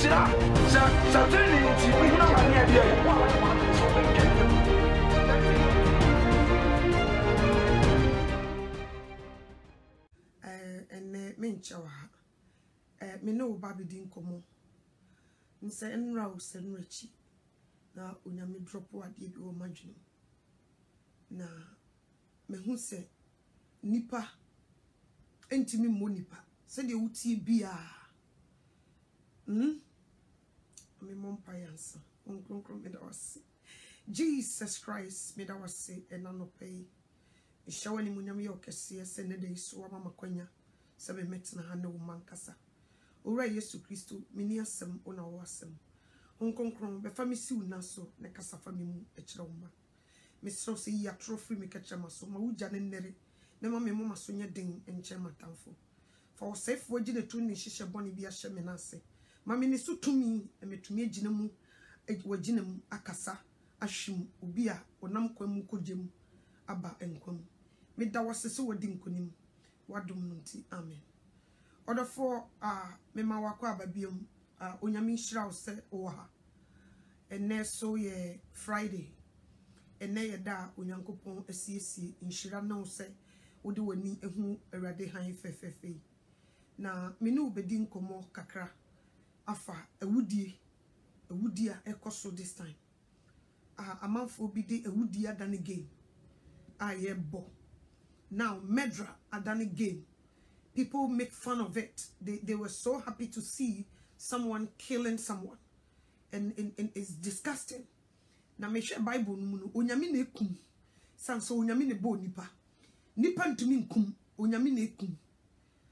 shira sa tuni ti bi na ma ne dia ene menchawa me no ba bi din komo nse enra o se nrachi na onyame drop ade bi o madwene na me hu se nipa entimi mo nipa se de wutie bia me mompa yansa onkronkron me da wase Jesus Christ me da wase enanopei ishawani munyame yokese se ne de so mama kwanya se be metna ha na wo mankasa ora Yesu Kristo mini asem ona wo asem onkronkron be fa mi siw na so ne kasa fa mi mu e kire wo ma me so se ya trophy me ka chama so ma wuja ne nere ne ma me mama so nya den enche matamfo fa wo sefo gine tu ni hihye boni bi ahye me na ase ma me ni so tumi e metumi agina mu wagina mu akasa ahwim obi a onam kwam kogem aba enkwam me da wasese wadi nkonim wadom no nti amen odofo me ma wakọ ababiom onyame nhira wo se wo ha enne so ye Friday enne ye da onyankopon asiesie nhira na wo se wodi wani ehu awrade han fefefe na me ne obedi nkomo kakra afa awudie a ekoso this time amanfo bi de awudie adane game ayebo now medra adane game. People make fun of it. They were so happy to see someone killing someone. And it's disgusting. Na me share Bible no onyame na ekum. Sanso onyame ne bo nipa. Nipa ntumi nkum, onyame na ekum.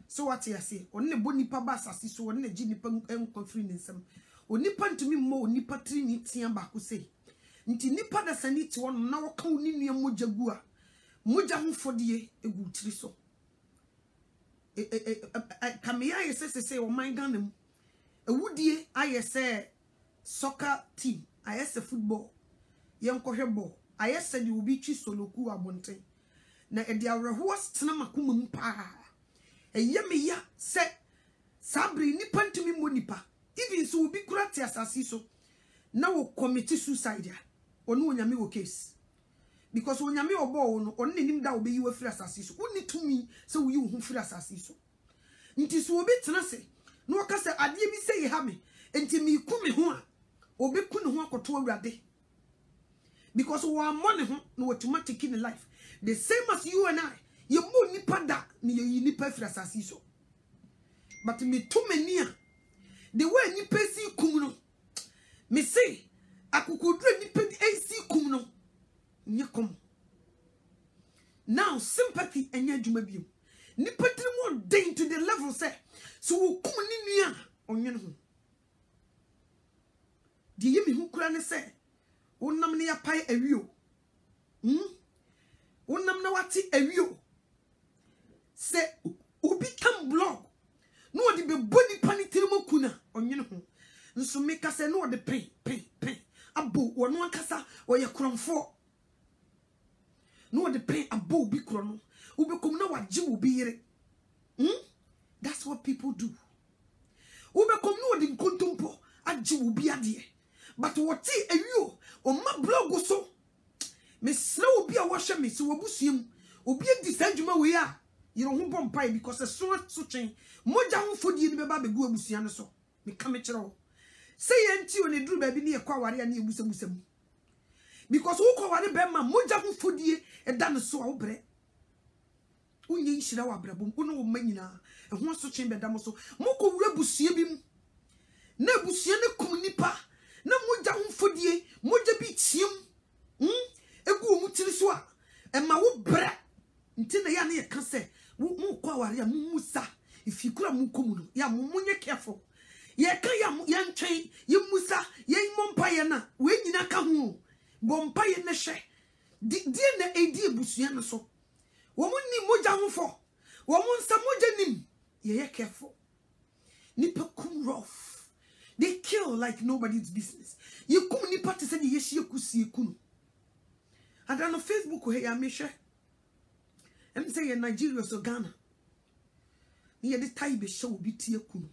So what you say? Onne bo nipa ba asase so onne gi nipa enkwafiri nsem. Onipa ntumi mo onipa tri ni tia ba ko sei. Nti nipa da sani ti won na wo ka oni nua mogya gu a. Mogya ho fodie egu tiri so. Kamia yese o my ganam awudie ayese soccer team ayese football yenkohwe ball ayese de obi twi soloku abonten na e de awreho stena makoma mpa eyeme ya se sabri nipa ntumi mo nipa even so obi kura te asase so na wo commit suicide onu onyame wo case because onyame obo no onne nim da obeyi wa fira asase so woni tumi se wo yi wo hu fira asase so nti so obi tena se no ka se ade bi se ye ha me enti mi ku me ho a obi ku ne ho akoto awurade because we are money ho no automatic in life the same as you and I ye mo nipa da ne ye nipa fira asase so but me to mania the way nipa si kum no me say akokodura nipa si kum no nyekom now sympathy enya adwuma biom nipa tiri mo den to the level say so wo kum ni nua onwene ho di yemi hu kura ne say wonam ne yapai awio wonam na wati awio say obi tam blog no odi be body pani tiri mo kuna onwene ho nso meka say no odi pen abo wono akasa oye kromfo no the pain abo bi krono ubekom na waji obi yire that's what people do ubekom no the nkontompo aji obi ade but what awio o ma blog so me sna obi a wo hwe me se wabusuam obi adi sanjuma we a yiro ho bompai because so twen moja ho fodie ni beba begu abusuan no so me ka me kire wo say enti oni duru ba bi ne yakwa ware a ne ebusabusam because who ko ware be ma moja ho fodie e da no so a wo bre unye nhira wa brabom uno wo manyina e ho so twen be da mo so moko wura busua bi mu na busua ne kum nipa na moja ho fodie moja bi tiem egu mu tiri so a e ma wo bre nti na ya na ye ka se mu ko ware a mu musa ifikura mu komu no ya mu munye careful ye ka ya ntwen ye musa ye mompa ye na we nyina ka ho bompa ye ne hwe die na edi ebusua no so wo munni moja ho fo wo munsa moja nim ye careful nipa kum rough they kill like nobody's business ye kum nipa te se ye hye kusie kunu and on Facebook he ya me hwe em say in Nigeria so Ghana ye de tai be show bi tie kunu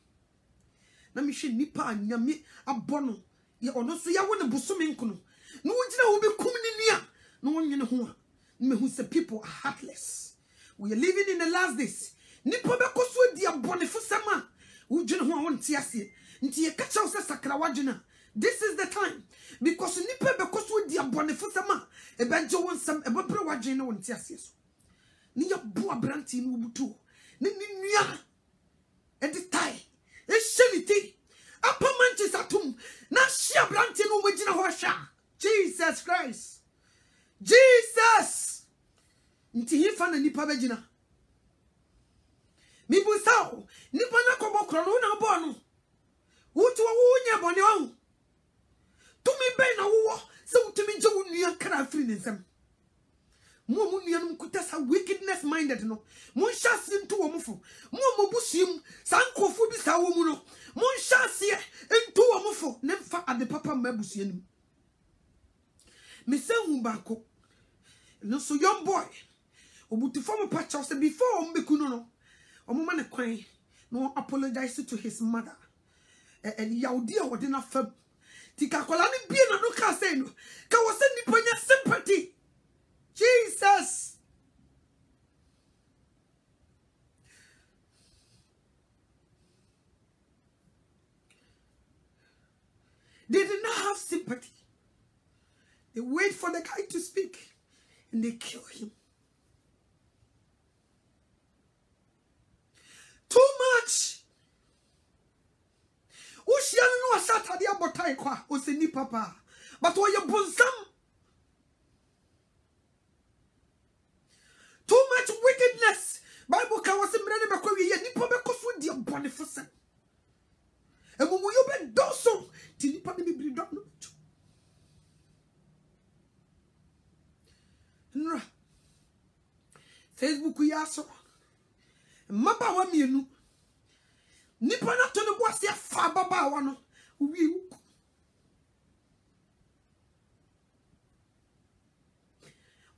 na me hwe nipa anyame abono ye ono so ya wo ne bosome nkono no wugina wo bekum ni nua no wonwene ho a me hu say people are heartless. We are living in the last days. Nipa bekoso di abonefo sama wugina ho a wonte ase nti ye ka chaw se sakra wagina. This is the time because nipa bekoso di abonefo sama e benje won sam e bebre wagina wonte ase so ni ya bo abranti ni wubutu ni nua e di tai e sheliti apa manchester atum na shia branti no wagina ho hwa. Jesus Christ. Jesus. Nti hifa na nipa begina. Mi busao nipa na kobo kro na bo no. Wutu wo nya bone wo. Tumi be na wo se utumi je wo nua kra free nsem. Mo mu nua no kuta sa wickedness minded no. Mo nhyase nto wo mfo. Mo busuim sankofu bi sa wo mu no. Mo nhyase nto wo mfo ne mfa ade papa mabusuanim. Me say hu bako. No so young boy. Obutu form patch say before ombeku no. Omoma ne kwan no apologize to his mother. And yaudi a wode na fam. Tika kola ni bie na no ka say no. Ka wo se nipa nya sympathy. Jesus. They did not have sympathy. They wait for the guy to speak and they kill him. Too much. Ushiano no asata dia botai kwa oseni papa. But what you bonsam. Too much wickedness. Bible ka wase mrene be kwa ye nipa be koso dia bonifosen. Emu yo be doso ti nipa ne bibiri do no. Nra Facebook yaso maba wa mienu nipa na to ne boase afa baba wa no wi uku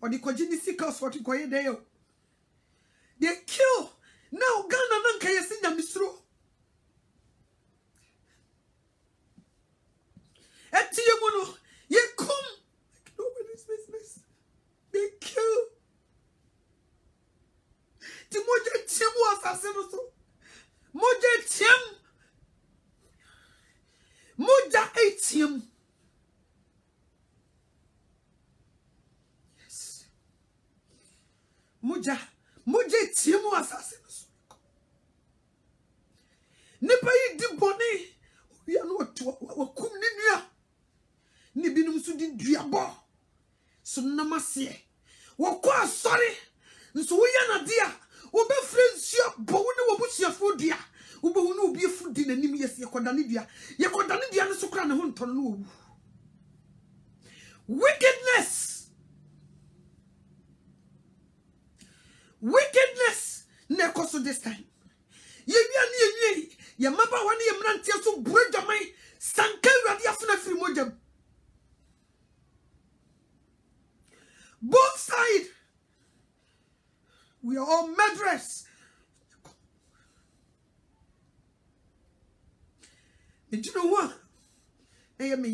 odi koji ni sickles what koye dey yo they kill now Ghana nan ka yesi nya misro etiye mu no ye come nobody's business. They kill. Ti moje tiemu assassino so. Moje tiem. Moja etiem. Yes. Moje tiemu assassino so. Nipa yi di boni. We are not wakum ni nua. Ni binum so di duabo. So namasie. Wokwa sorry. Nso wo ya na dia. Wo be friendship bo wo ne wo busuafo dia. Wo be hu obi efudi nanim yes yekodane dia. Yekodane dia ne so kra ne ho ntono no owu. Wickedness. Wickedness. Ne koso this time. Ye wia ne ye maba wa ne ye mrantie so buradwaman sanka urade afuna firi mojam. Both sides. We are all murderers. And you know what? And now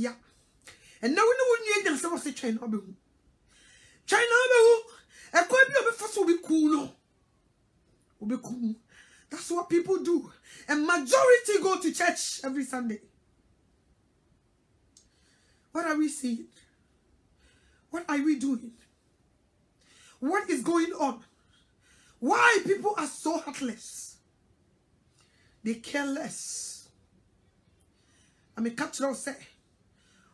we know when you are going to China. China, a quite be first will be cool. Will be cool. That's what people do. And majority go to church every Sunday. What are we seeing? What are we doing? What is going on? Why people are so heartless? They care less. I mean, catch it all say.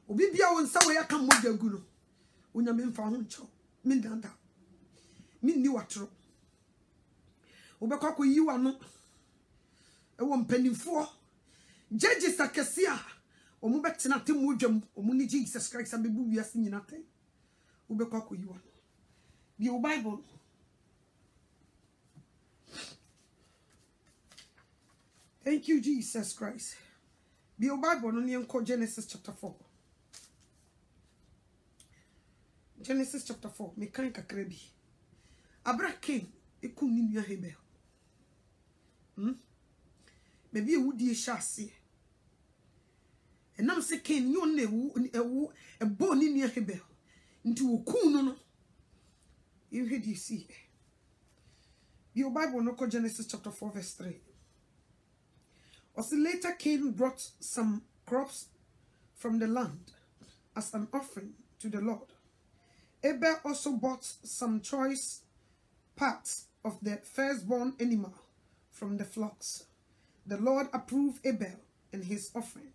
Obi bia won sa we aka moja guno. Unya me mfa ho ncho. Me ndanda. Me ni watro. Obekwa ko yiwa no. E wo mpanimfo. Judges akesia. Omu betena tem modwam. Omu ni Jesus Christ abebu wiase nyina tan. Obekwa ko yiwa no. The Bible. Thank you, Jesus Christ. The Bible no nko Genesis chapter 4. Genesis chapter 4. Me kan kakra bi. Abra king ekum ni nua Hebel. Maybe e wudi e hyase. And now say Cain you ne a bone in near Abel into a coon. You heard you see. Your Bible no Genesis chapter 4 verse 3. Also later Cain brought some crops from the land as an offering to the Lord. Abel also bought some choice parts of the firstborn animal from the flocks. The Lord approved Abel and his offering,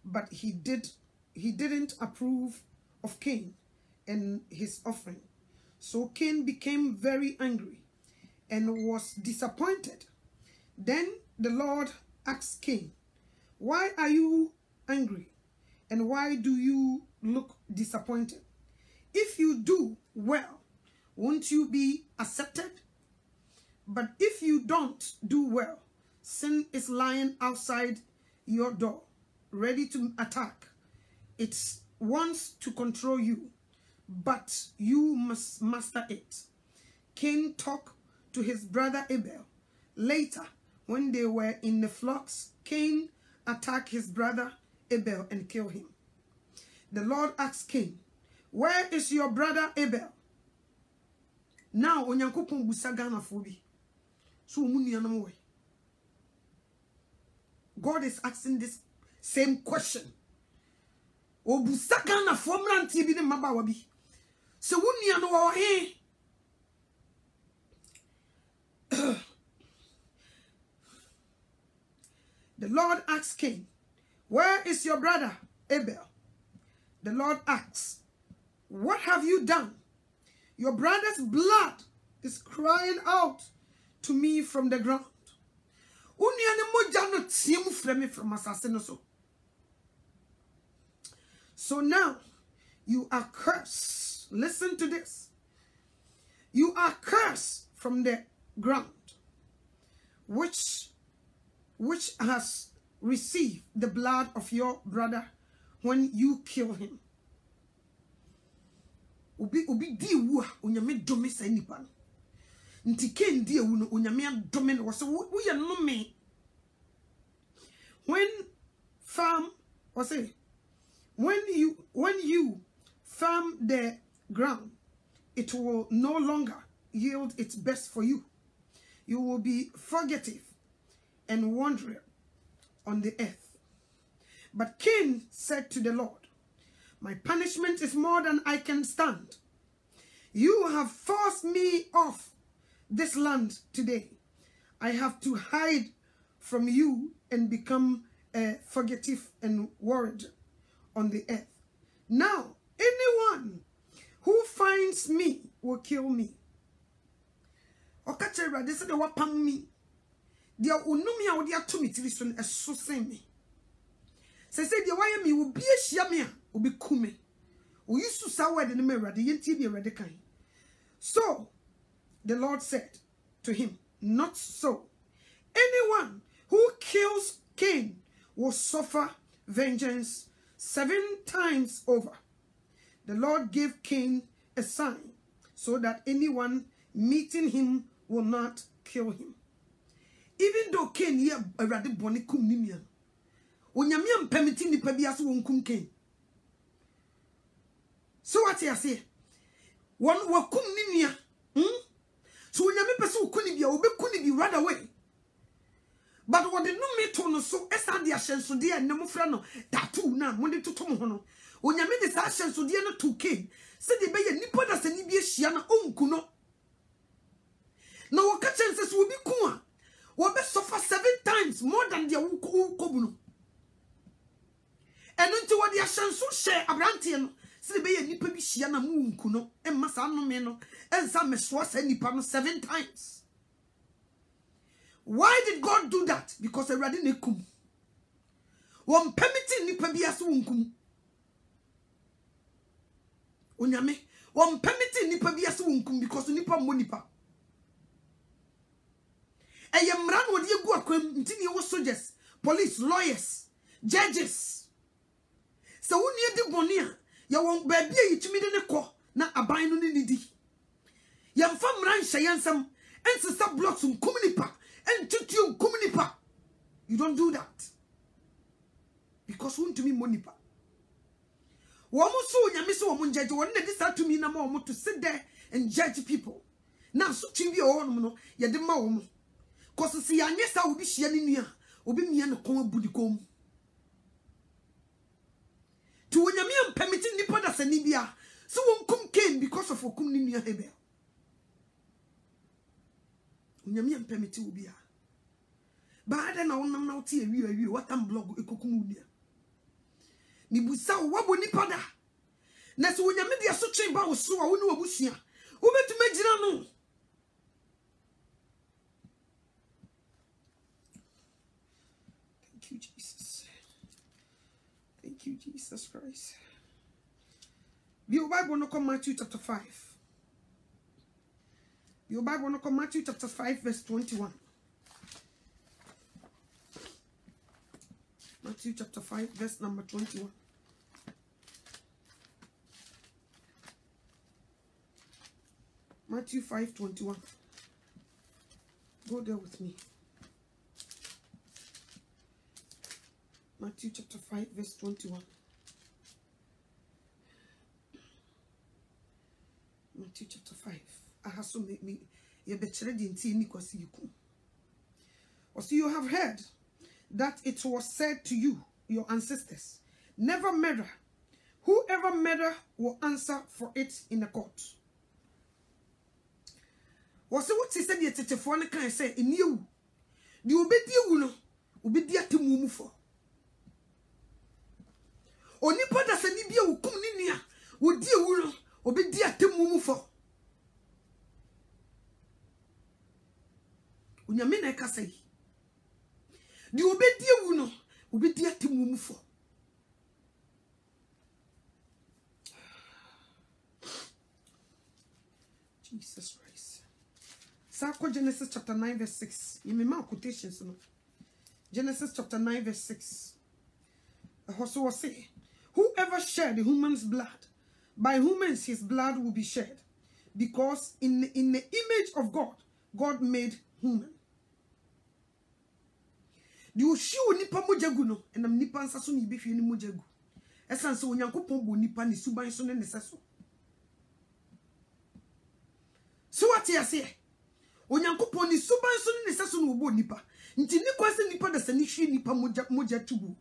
but he didn't approve of Cain and his offering. So Cain became very angry and was disappointed. Then the Lord asked Cain, "Why are you angry? And why do you look disappointed? If you do well, won't you be accepted? But if you don't do well, sin is lying outside your door, ready to attack. It wants to control you, but you must master it." Cain talked to his brother Abel. Later, when they were in the flocks, Cain attacked his brother Abel and killed him. The Lord asked Cain, "Where is your brother Abel?" Now, onyankopon busagana fobi. So munyanamwe. God is asking this same question. Obusagana fomranti bi ne mabawabi. So wunyano wa he. The Lord asked Cain, "Where is your brother Abel?" The Lord asks, "What have you done? Your brother's blood is crying out to me from the ground." So now you are cursed. Listen to this. You are cursed from the ground, which has received the blood of your brother when you kill him. Obi di wu a onyame dome sa nipa no. Nti Cain di ewu no onyame adome no was wo ye no me. When you farm the ground, it will no longer yield its best for you. You will be fugitive and wandering on the earth. But Cain said to the Lord, "My punishment is more than I can stand. You have forced me off this land today. I have to hide from you and become a fugitive and worried on the earth. Now, anyone who finds me will kill me." Okachera, they said they wapam me. Dia unumi a wodi ato me tiri so no eso sen me. Say dia why me will be ahia me a obi kume. O yisu sa word ne me Awurade yenti bi Awurade kan. So the Lord said to him, "Not so. Anyone who kills Cain will suffer vengeance 7 times over." The Lord gave Cain a sign so that anyone meeting him will not kill him. Even though Cain ye Awurade bone kum ni mia, onyame am permitting ni pa bia so won kum Cain. So what you say? One wakum ni mia. So onyame pese ukuni bia obekuni bi right away. But what the no me to no so esa de ahyenso de enam fra no tattoo na mo de totom ho no. Onyame de sa ahyenso de no to Cain. Se de be ye nipa da se ni bi ehia na onku no. Na wakachen se obi ku a wo be suffer 7 times more than the kobuno. And until what the ahyenso share abrante no se de be ye nipa bi hia na mo onku no. E masa no me no ensa meso sa nipa no 7 times. Why did God do that? Because Awurade ne kum. Won permitting nipa bi aso wonkum. Onyame, won permitting nipa bi aso wonkum because nipa mo nipa. Eye mra no de egu akwam ntini wo soldiers, police, lawyers, judges. So woni edi boni a ye won ba bia yitumi de ne kɔ na aban no ne nidi. Ye mfa mra nhye yansam ensesa blocks nkum nipa. And to you, you don't do that. because won't to me monipa. Woman so nyame so woman judge one that to me na more to sit there and judge people. Now so chibi o no ye de ma wo. Cause see anyesa obi hia ni nua obi mia no kon abudikom. To wonyame am permitting nipa da sani bia so won kum Cain because of okum ni nua Abel. Wonyame am permitting obi a. Ba ada na wonam na wote awi what am blog ekokum nua. Ni busa wo bo nipa da. Na so wonyame dia so twen ba wo so a wo ne obusua. Wo betuma gina no. Thank you, Jesus. Thank you, Jesus Christ. Your Bible no come Matthew chapter 5. Your Bible no come Matthew chapter 5 verse 21. Matthew chapter 5 verse number 21. Matthew 5:21. Go there with me. Matthew chapter 5 verse 21. Matthew chapter 5. I have so make me you better didn't ni kwasi yiku. Also you have heard that it was said to you, your ancestors, never murder. Whoever murder will answer for it in the court. Was what he said yet for the can say in you. The obedi no obedi atemu for. Onipa da sani bia wukum ni nua wodi ewu no obedi atemu for. Onyame na ka say. The obedi ewu no obedi atemu for. Jesus Christ. Sako Genesis chapter 9 verse 6. You may mark quotations no. Genesis chapter 9 verse 6. Also was say, whoever shed the human's blood, by humans his blood will be shed, because in the image of God, God made human. You show nipa mojagu no, and am nipa nsaso ni be fie ni mojagu. Esan so onyankopon bo nipa ni suban so ne neseso. So what you say? Onyankopon ni suban so ne neseso no bo nipa. Nti ni kwase nipa da sani hwie nipa moja tubu.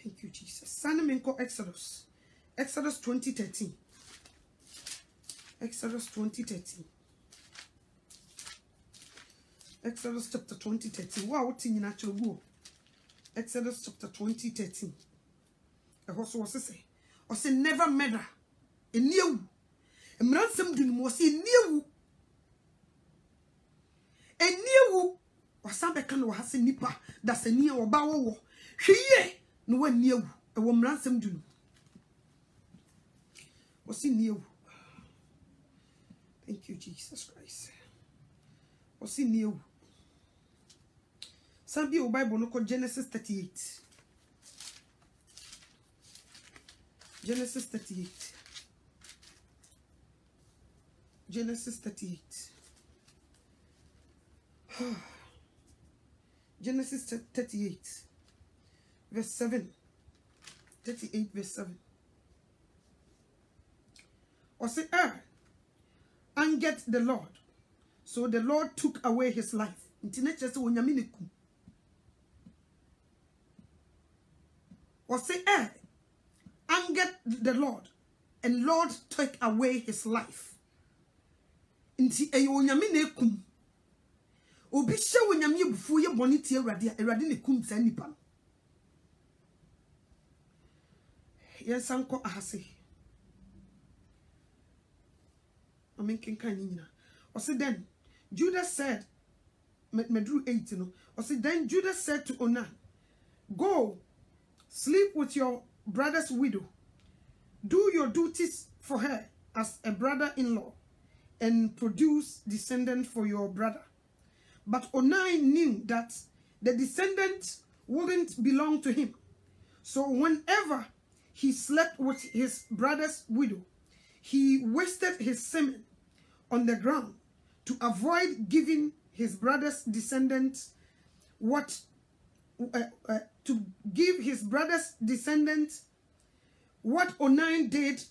Thank you, Jesus. Sanaminko Exodus. Exodus 20:13. Exodus 20:13. Exodus chapter 20:13. Wow, what's in natural go? Exodus chapter 20:13. Also was say, or say never murder. A new. A ransom dun was a new. A new. Or some becan or has a nipper. That's a near or bow. She no one near a woman ransom dun. Was he near? Thank you, Jesus Christ. Was he near? Some be Bible no called Genesis 38. Genesis 38. Genesis 38. Genesis 38. Verse 7. 38 verse 7. Or say, angered the Lord. So the Lord took away his life. Or say, angered the Lord, and Lord took away his life. Inti onyame na ekum. Obi hye onyame bufu ye boni tie Awurade ne kum sa nipa. Yes anko ahase. Amen kenkan ni nyina. Or say then Judah said, Medru 8 no. Or say then Judah said to Onan, go sleep with your brother's widow. Do your duties for her as a brother-in-law and produce descendant for your brother. But Onan knew that the descendant wouldn't belong to him. So whenever he slept with his brother's widow, he wasted his semen on the ground to avoid giving his brother's descendants what to give his brother's descendants what Onan did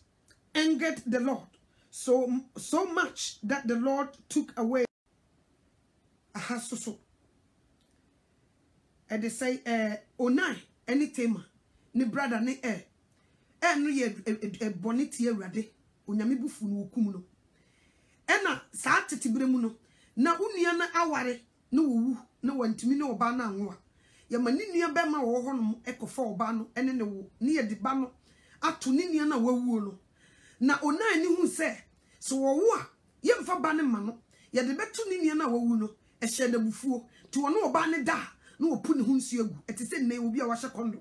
angered the Lord so much that the Lord took away Ahasuso. And they say Onan any tema ni brother ni no ye boniti awrade onyame bufu no okum no ena saa tetibere mu no na unua na aware na wowu na wantimi na oba na anwo a ye mani nua be ma wo ho no ekofa oba no ene ne wo ne ye de ba no ato ne nua na wawuo no na Onan ni hu se so wo wo a ye mfa ba ne ma no ye de beto ne nua na wawu no ehye na bufuo ti wo no oba ne da na opu ne hu nsu egu etise ne obi a wahye kondo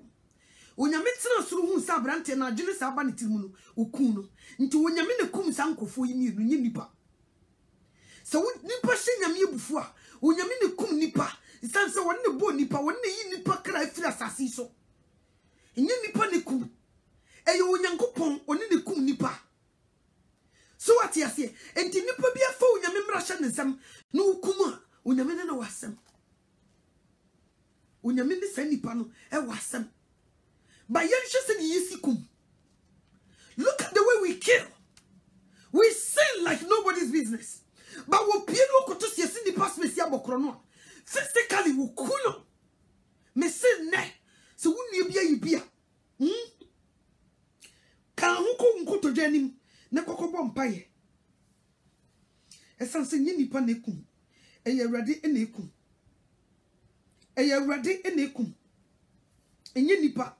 onyame tena suru hu sa brante na adwene sa ba ne tirimu no okun no nti onyame ne kum sa nkofo yi mienu nye nipa so nipa hye nyame ebufu a onyame ne kum nipa isan se won ne bo nipa won ne yi nipa kra afiri asase so nye nipa ne kum eyo onyankopon oni ne kum nipa so what you say enti nipa bia fa onyame mra hye ne nsam na okum a onyame ne na wasem onyame ne sa nipa no e wasem. But look at the way we kill. We sin like nobody's business. But we piano to see the past Messia Bocrono. Physically, we kuno. Me sin ne. So wouldn't you be a Can who go to Jenny? Neco bompaye. A sansin yini panicum. A ye ready in ecum. A ye ready in ecum. And yenipa.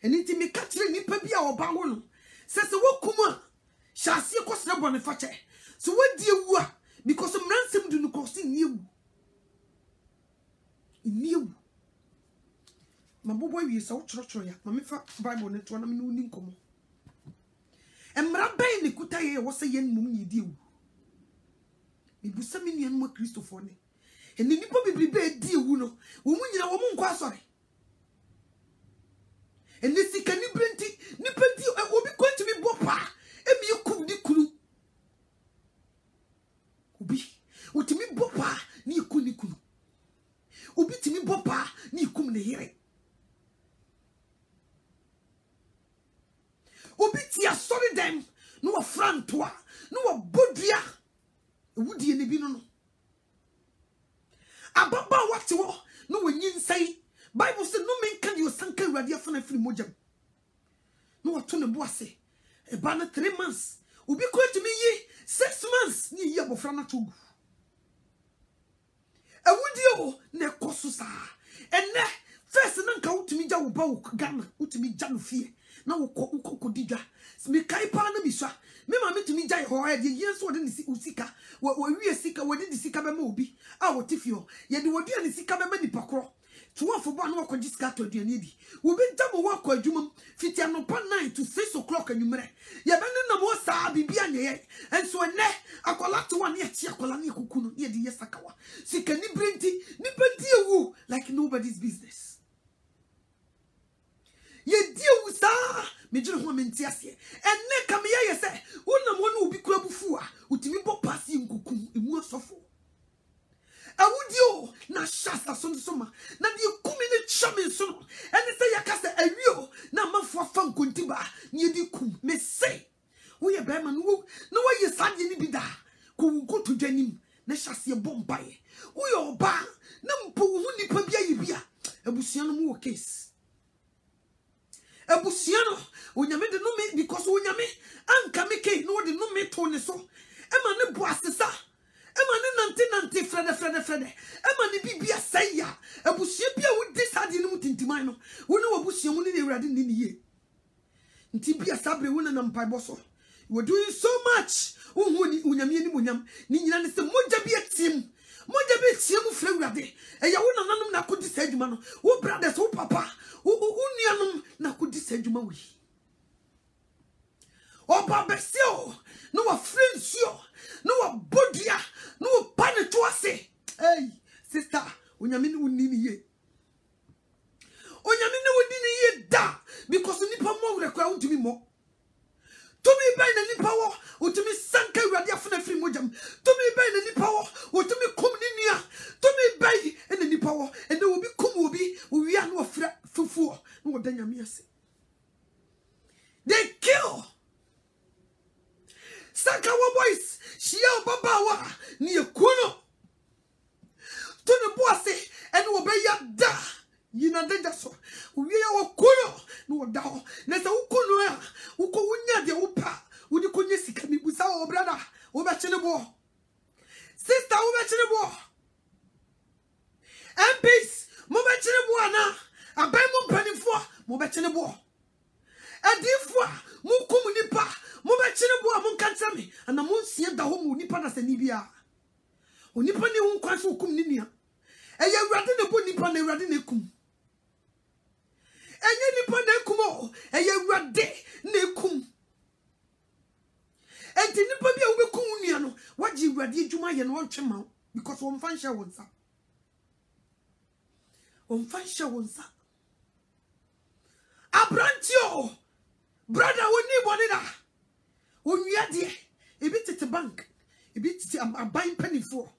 And it me catching nipa bia oba ho no says wo kuma shase kwosna bone fache so what die wu a because mransem du no kosi niewu mabobo wi so choro ya ma me fa bible ne to na me no ni nkomo emra ben ne kuta ye wo se yen mum ni die wu me busa me nuan mo Christopher ne eni nipa bibri be die wu no wo mu nyina wo mu nkwa asore. And this is can you plenty will be going to be bopa and you could be kulu ubi what me bopa ni kunikulu ubi to me bopa ni kum ne here ubi tia sorry them no front toa no bodria wudi ne bi no ababa what no when you say Bible said no man can you sanka radia fana free mojam. No what to ne boase. E bana 3 months. Ubi ko to me ye 6 months ni ye bofra na to. E wudi o ne koso sa. Ene first na nka utimi ja wo ba wo Ghana, utimi ja no fie. Na wo kodidwa. Me kai pa na biswa. Me ma metimi ja ho e de yenso de ne usika. Wo wie sika wo de sika be ma obi. A wo tifio. Ye de wo de ne sika be ma nipa kro. Tuwa for one walk on this cat to the needy. We been double walk or jumum, fit no pan 9 to 6 o'clock and you may. Ya been no more sabi bian ye, and so a ne, a collect one yet, Yakolani Kukunu, ye the Yasakawa. See, can you bring tea, nipper woo, like nobody's business. Ye deal with star, Major woman tiasie, and ne come here, say, one will be crabufua, utimi passing cuckoo, in more soft. Awudio na shasta soma na de kumi ne chame so no ene se yakase awio na mafo afa nkontiba ne de kum me se wo ye be ma no na wo ye sade ni bi da ko nkoto dwanim na hyase bombaye wo ye oba na mpo hu nipa bia ye bia abusua no mu wo case abusua no onyame de no me because onyame anka me ke no de no me to ne so e ma ne bo asesa nante frede ema ni bibia saya abusie bia wo disade no mutintimai no wo ne wabusie mu ne ewrade ni ye nti bia sabre wo na mpaibo so we doing so much wo hu ni unyame ni munyam ni nyina ne se moja bia tim mu fra ewrade eya wo nananom na kodi sa adwuma no wo brothers wo papa wo nuanom na kodi sa adwuma wi oba besio no wa friends yo no wa bodia no pane to ase hey sister onyame ni woni ye da because nipa mo we kwa untimi mo to me by na nipa wo utimi sanka urade afuna free mojam to me by na nipa wo utimi kom ni nua to me by na nipa wo and there will be come we are no fufu no danyamiase. They kill Sakawa boys, Shia Babawa, near Kuno. To the bossy, and Obeya da. Yina danger so. We are Kuno, no doubt. Nessa Ukuno, Ukunya de Upa, Udikunyesi can be with our brother, Obachinabo. Sister Obachinabo. MPs, Mobachinabo, a Bamo penny for Mobachinabo. A dear for Mukumunipa. Mobachinabo among Kansami, and the moon see the home Nipa as a Nibia. Unipani won't quite for Kumnia. And you're rather the Bonipan and Radinicum. And you Nipan Kumo, and you're Rade Necum. And the Nipabia will Kuniano, what you radi Juma and watch him out, because one fan shall once up. One fan shall once up. Abrantio, brother, we need one in that. When we are there, a bit at the bank, a bit a buying penny for.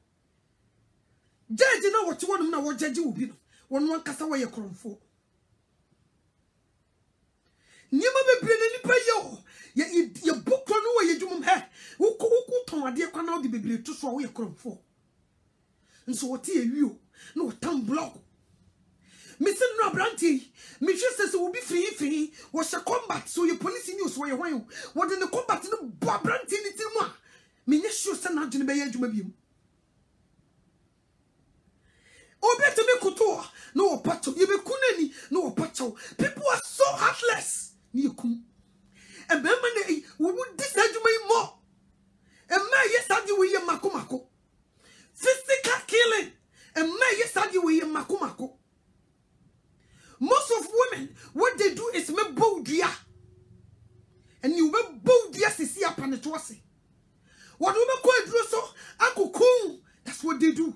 Judge, you know what you want to know what judge will be. One cast away a crown for. Never be brilliant pay yo. Your book on away your jum hair. Who told my dear canal the baby to swallow a crown for. And so what hear you? No town block. Mr. Nabranti, Mistress says will be free, was a combat, so your police news where you want. What in the combat in the Babranti in the one? Minishu San to be a jumabium. Oh, better me couture, no pacho, you be kuneni, no pacho. People are so heartless. You come. And Bemane, we would decide you may more. And may yes, I do with your makumako. Physical killing, and may yes, I do with your makumako. Most of women, what they do is me boudia. And you me boudia si si apanetwasi. What we me kwa droso, akukum. That's what they do.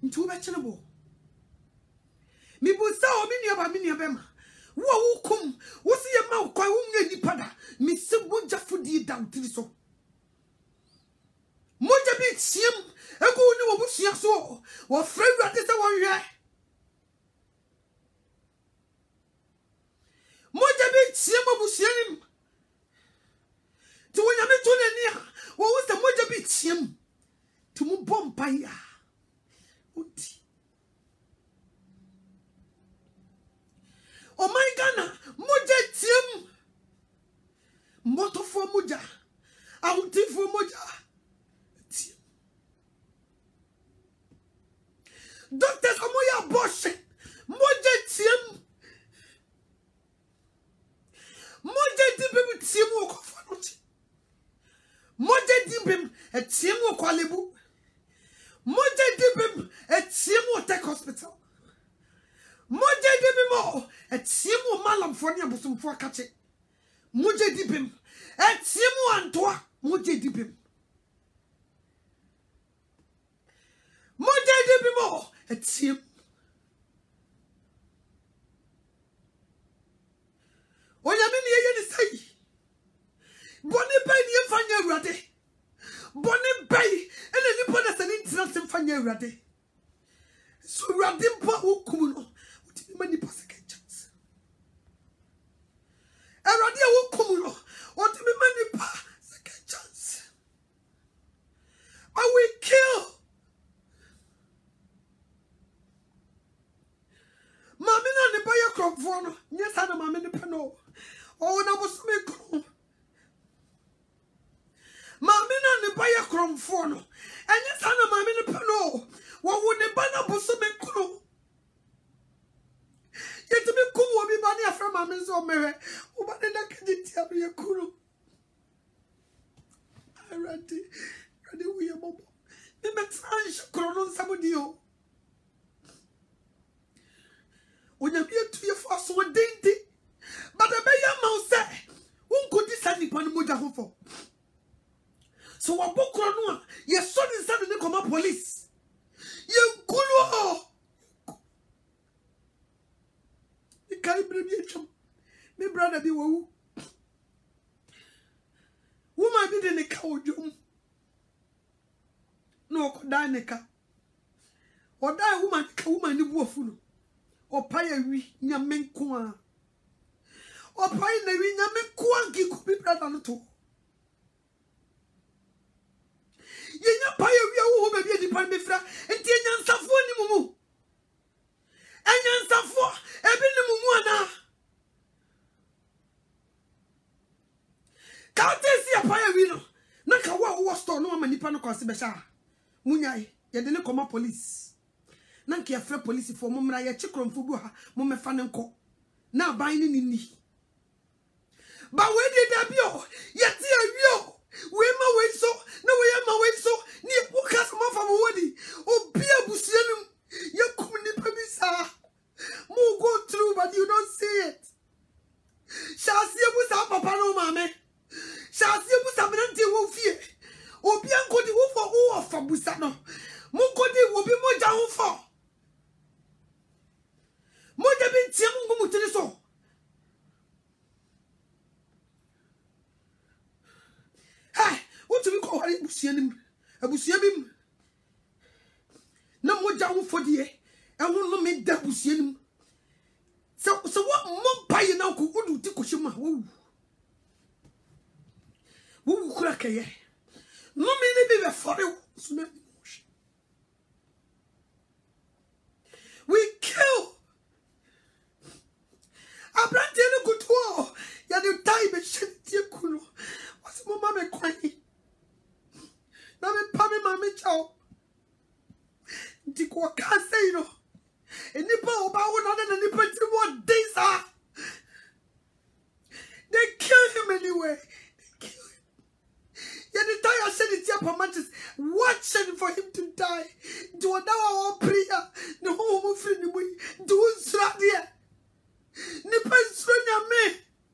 Into bachelabo. Mi busa o mini abema. Wa wukum. Wasi ye ma kwa wumye ni pada. Mi se wonja fudi down tiliso. Moja bi chiem. Eko ni wo busia so. Wo frɛ Awurade sɛ wɔhwɛ. Moja bi chiem obusia nim. Ti wonyame to n'ani a, wo wo sɛ moja bi chiem. Ti mu bompa ya. Uti. Oh my God, moja chiem. Moto for moja. Auti for moja. Doctors are abortion. Moja tiem. Moja dibim tiem woko fanuti. Moja dibim tiem woko alebu. Moja dibim tiem woko tech hospital. Moja dibim tiem woko malam foni abusum fo akache. Moja dibim tiem woko antoa. Moja dibim. Moja dibim it's him. When I mean, you say, Bonnie Bay, you find your ready. Bonnie Bay, and then you put us an interest in find your ready. So, Radimpa Ukuno, with many possibilities. A radio Ukuno, what many pa second chance. I will kill. Mamina ne buy a crop for no. Yes, I know mamma ne pano. Oh, na was me crop. Mamina ne buy a crop for no. And yes, I know mamma ne pano. What would the banner busso me crop? Yet to be cool will be money from mamma's or mere. Oh, but then I can tell me a kuru. I ready with your mobile. The Metzange chronon sabudio. When you hear to your first one dainty, but the baby mouse say, who could decide upon Moja Hofo? So a book on one, your son is suddenly come up police. You good. You can't bring me a chum. My brother be woo. Woman didn't a cow, Jum. No, Daneka. or die woman ni buofunu. Or pay we nyamen kwa. Or pay ne we nyamen kwa ki kubi brother no to. Yenya pay we wo be di pan befra enti nyansafo ni mumu. Enyansafo ebi ni mumu ana. Ka tesi apaya wi no na ka wo store no ma nipa no kwase be sha munyai ye de ne koma police na nke afre police fo mumra ye chikromfo bu ha mo mefa ne nko na ban ni ni ba we de da bi o ye ti awi o we ma we so na we ma we so ni wo ka so ma fa mo wodi obi abusuanum ye kum nipa bi sa mo go through but you don't see it shall see bu sa papa no mama shall see bu sa brante wo fie obi ankodi wo fo wo fa busa no mo kodi wo bi mo ja wo fo mo de bi ntia mo mu tiri so ha wo to bi ko wari abusia bim na mo ja wo fo de e ho no me da abusia nim so what mo baye na ko odu ti ko shima wo kura kaye no me ne be for you so na we kill abrante no kuto ya de time shenti kuno what's mo mama kwani na me pa me mama chao ndiko ka say no enipa oba wona na nipa ti mo days are they kill him anyway. I said it here, watching for him to die. Do our prayer. No home free ni we do sradia. Nipa sronya me.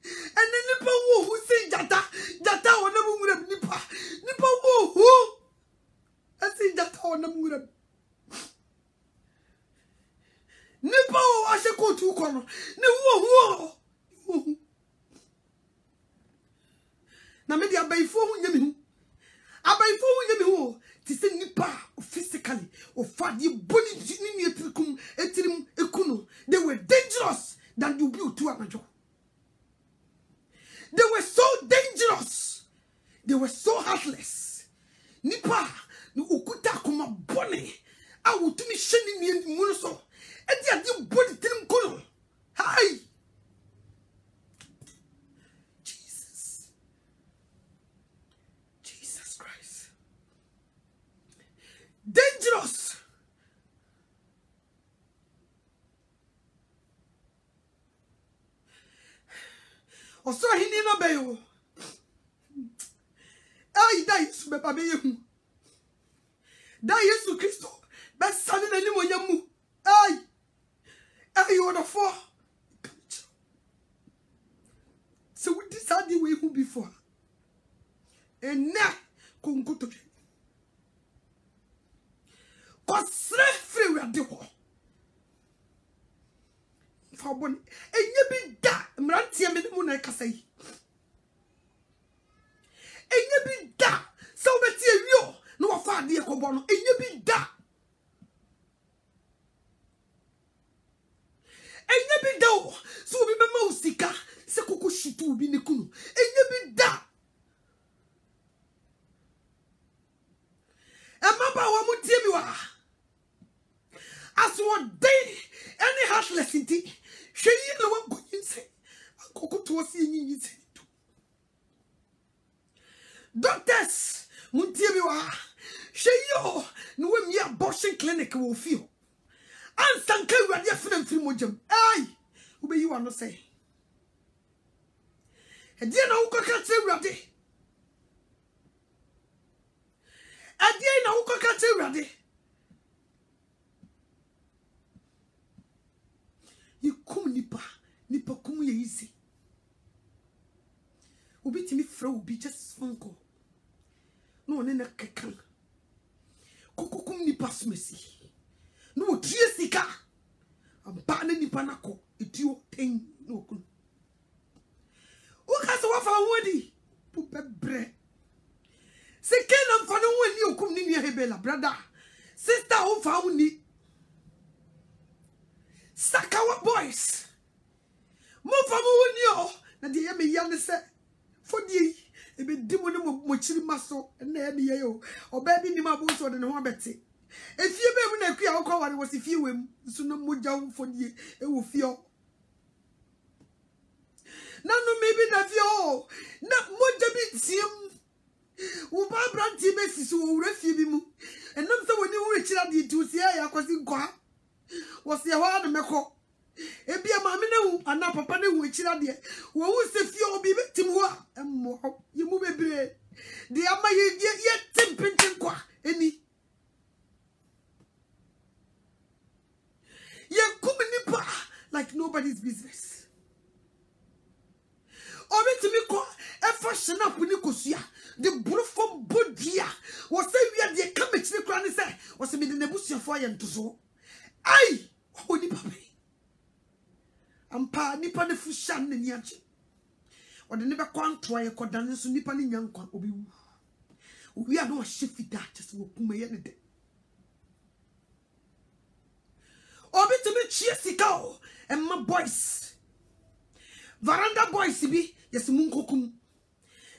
And the nipa wo who say jata ona mungura nipa wo who. I say jata ona mungura. Nipa wo ashe ko tu kono. Ne wo. Na me dia bayfo hu nyame hu. Abayfo hu nyame hu. Ti se nipa physically o fadi boni ni etirim ekunu. They were dangerous than you build to amajo. They were so dangerous. They were so heartless. Nipa no okuta kuma boni. A wutumi sheni ni mu so. E dia di boni tirim kono. Hi. Dangerous. Also, he need no bail. I die to be baby. Die Yesu Christo. Best son in any yamu. I you order for. So we decided we who before. And now, come go to Kosre free we ade ho fa bon enye bi da mrantie me mu na kasa yi enye bi da so beti ewio no wa fa ade ekobo no enye bi da so bi mema usika se koko shitu bi ne kunu enye bi da emaba wa mutie mi wa as one day any heartless inti she yi no wa goyin se akoko to si yin se doctors mutie mi wa she yo no we mi abortion clinic wo fio ansanka wade afena mfiri mojam ai ube yi wa no say e die na wo koka tse wade adie na wo koka tse wade yikum nipa kum ye easy obi timi fra obi just phone call no ne na kekan kokokum nipa smesi no trie sika amba na nipa nako etio ten no kun o ka so wa fa wodi pupe bre se ken am fa no woni okum ni nua hebela brother sister o fa woni coward boys. Move from you. Na the yemi yan say for the e be dimu no mochiri maso na e yo o baby ni mabu so de no abete if you be na akua akwa ware was if you wem so no moja for the e wo fio na no maybe na fio na moja bi tiem wo ba branti be sisi wo wura fie bi mu enam se woni wo chira di tu sia ya kwasi nkwa wo se ho ade meko ebia ma me na wu ana papa na wu chira de wo wu se fie obi betim ho emmo yemu bebre de ama ye timpintin kwa eni ye kumnipa like nobody's business obi timi ko e fashion up ni kosua the brufo bodia wo se wi de ka mechiri kra ni se wo se me de nebusuafo aye ntoso ai wo ni papa ampa nipa ne fushan ne niache ode ne be kwanto ye kodan so nipa ne nyankwa obi wu owi a no shefida just wo kuma ye ne de obi to be chia sika o emma boys varanda boys bi yes munkokum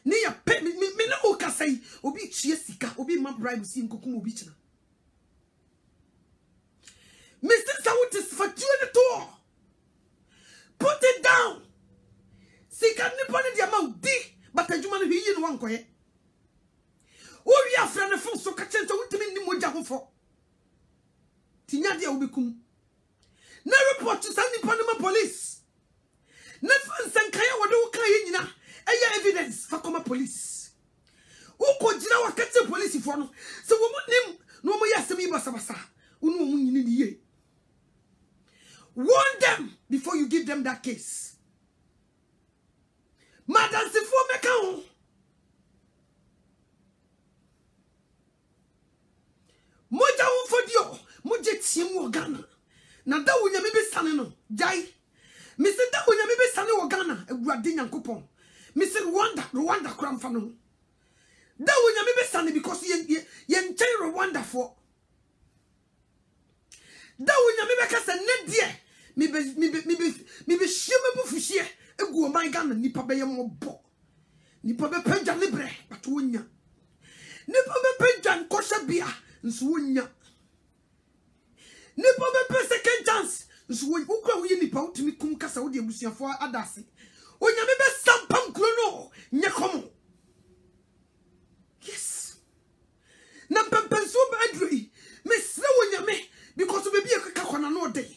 ni ya pe me na o kasai obi chia sika obi ma bribe si nkokum obi china Mr. Sawutis for you to put it down. See, can you put the amount D? But a human who in one quiet. Oh, we are friend of so catching to mean the Moja for Tinadia will become. No report to Sunday Panama police. Never send Kaya or do Kayina. Aya evidence for Coma police. Who could you know catch the police for no? So woman name no more yasami basabasa. Uno in the year. Warn them before you give them that case. Madam Sifo Mekao. Moja unfodio. Moja timu Ghana. Na da wunya mebe sane no. Jai. Mise da wunya mebe sane wo Ghana. Ewurade Nyankopon. Mise Rwanda kramfa no. Da wunya mebe sane because ye nchen Rwanda for. Da wunya mebe kasa ne die. Mibe shime bu fushie egu o man Ghana nipa be yem bo nipa be pagya libre but wonya nipa be pagya nkosha bia nso wonya nipa be second chance nso wokwa wo nipa utimi kum kasa wo de abusuafo adase onya me be sampam kro no nya komo yes na pempenso be adri me sre wonya me because we be akaka kwana no dey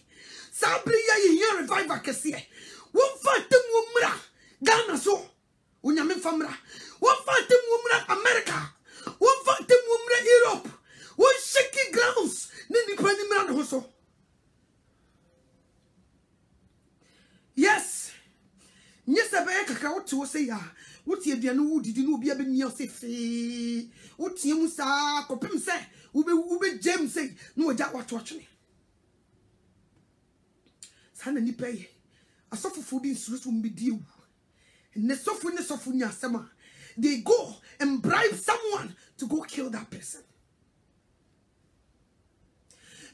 Sabri ya ye revival kese. Won fatem wumra Ghana so. Unyame famra. Won fatem wumra America. Won fatem wumra Europe. Won shaky grounds ni nipa ni mra no so. Yes. Nyesa be kaka wote wo say ya. Wote aduane wo didi no obi abeni o se fe. Wote mu sa kopem se ube James say no oja watwatwe. Sana ni pay. Asofu bi nsurusu mbidi ne sofu nya asema. They go and bribe someone to go kill that person.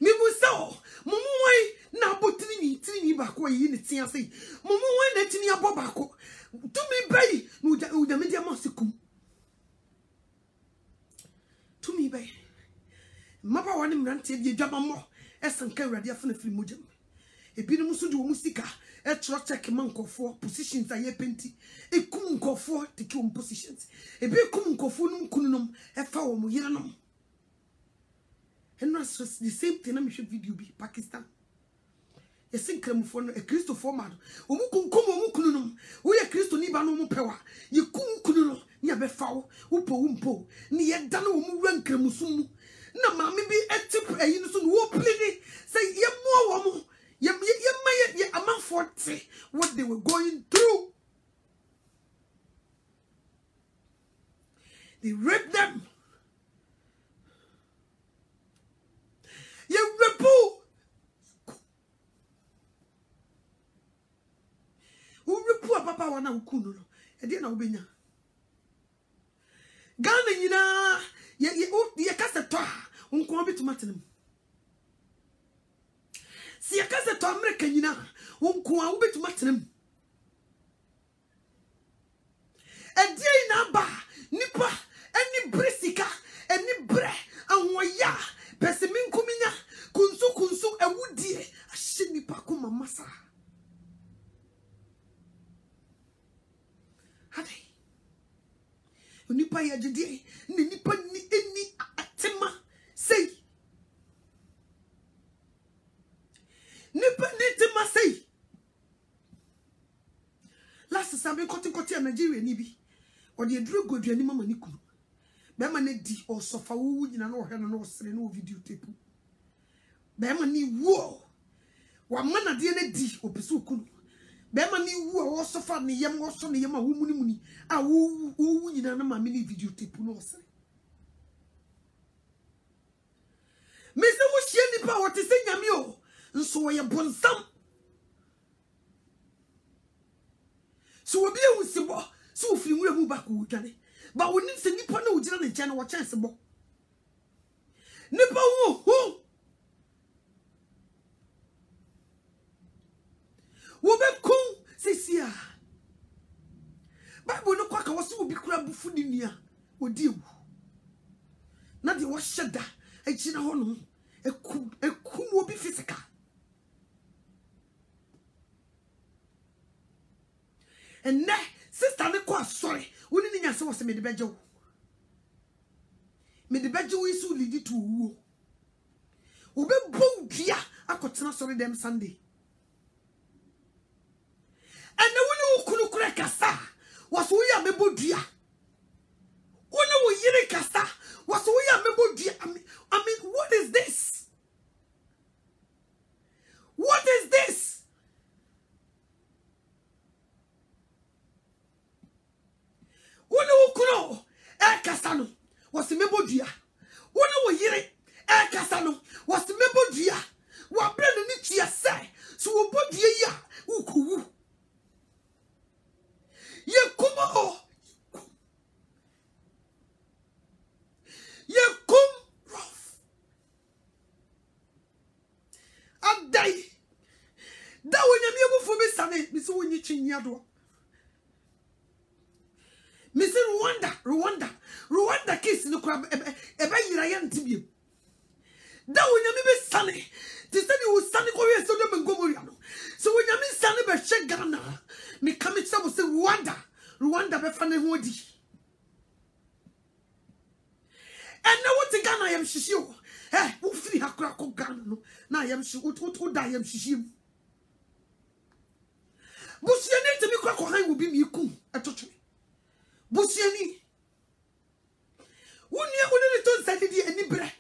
Mi musao, mumuwai na botini ba ko yi ne tia sei. Mumuwai na tini abo ba ko. Tumi bay no uja media masikum. Tumi bay. Mapa wani mrante bi dwama mo. Esanka urade afana firi mojam. Ebi no musu de wo musika e tro check mankofo positions aye penti e kum nkofo te ki wo positions ebi kum nkofo no kununum e fa wo mo yerenom and that's the same thing na me should video bi Pakistan yes nkramfo no e Christopher man o mu kunkum o mu kununum wo ye Christo ni ba no mu pewa ye kum kununum ni abefa wo po mpo ni ye da no mu wura nkramusum na ma me bi etip ayi no so no wo plini say ye mo wo mo a man 40 what they were going through. They raped them. You repu. Who repu papa wana ukuno. Edi na ubenya. Ghana yina ye kasa toa. Unko obi tumatenem. si yakaze to America nyina wonko a wobetuma tenam edie na ba nipa eni bresika eni bre anwoya pesimin kuminya kunsu ewudie ahye nipa ko mamasa hade nipa ya jidie ni nipa ni eni atema sei nipa ni tema sei last sabe koti Nigeria ni bi odi eduro goduani mama ni kunu be ma na di o sofa wo nyina na o hwe no sere no video tape be ma ni wo wa mana de na di opesu kunu be ma ni wo o sofa ne yem wo so ne yem a wo muni a wo nyina na ma me ni video tape no sere me se wo hie nipa wo te se nyame o nso wo ye bonsam so obi e wusibo so ofiri nwura mu ba ko dwane ba woni se nipa na ojira ne nche na wo chance bo nipa wo be kun sisia Bible no kwa ka wo so obi kura bufu ni nia odi ewu na de wo hyeda agina ho no ekum obi physical and ne sister ne kwa sorry woni ni nyase wo se me de beje wo isu lidi to wo obe bondua akotena sorry dem Sunday and ne woni ukunu kura kasa waso wo ya mebodua woni wo yire kasa waso wo ya mebodua I mean what is this? What is this? Wona wukuno kasa no wose mebodua wona wo yire kasa no wose mebodua wa bre no ni tia sai so wo bodua ya wukuwu ye kumo ye kum rough adai da wonya mi ebufu bi sane mi so wonyi chinya do Mr. Rwanda case no crab ebe yira ya ntibiem da wonya mi be sane ti se ni wo sane ko we so do mengomoria no so wonya mi sane be hye Ghana mi kame tsa wo se Rwanda be fa ne ho di ena wo ti Ghana yam hihie o wo firi hakura ko Ghana no na yam hye wo da yam hihie busiani temi kwa ko han wo bi mi ku etotwe busiani woni le to sadidi eni bre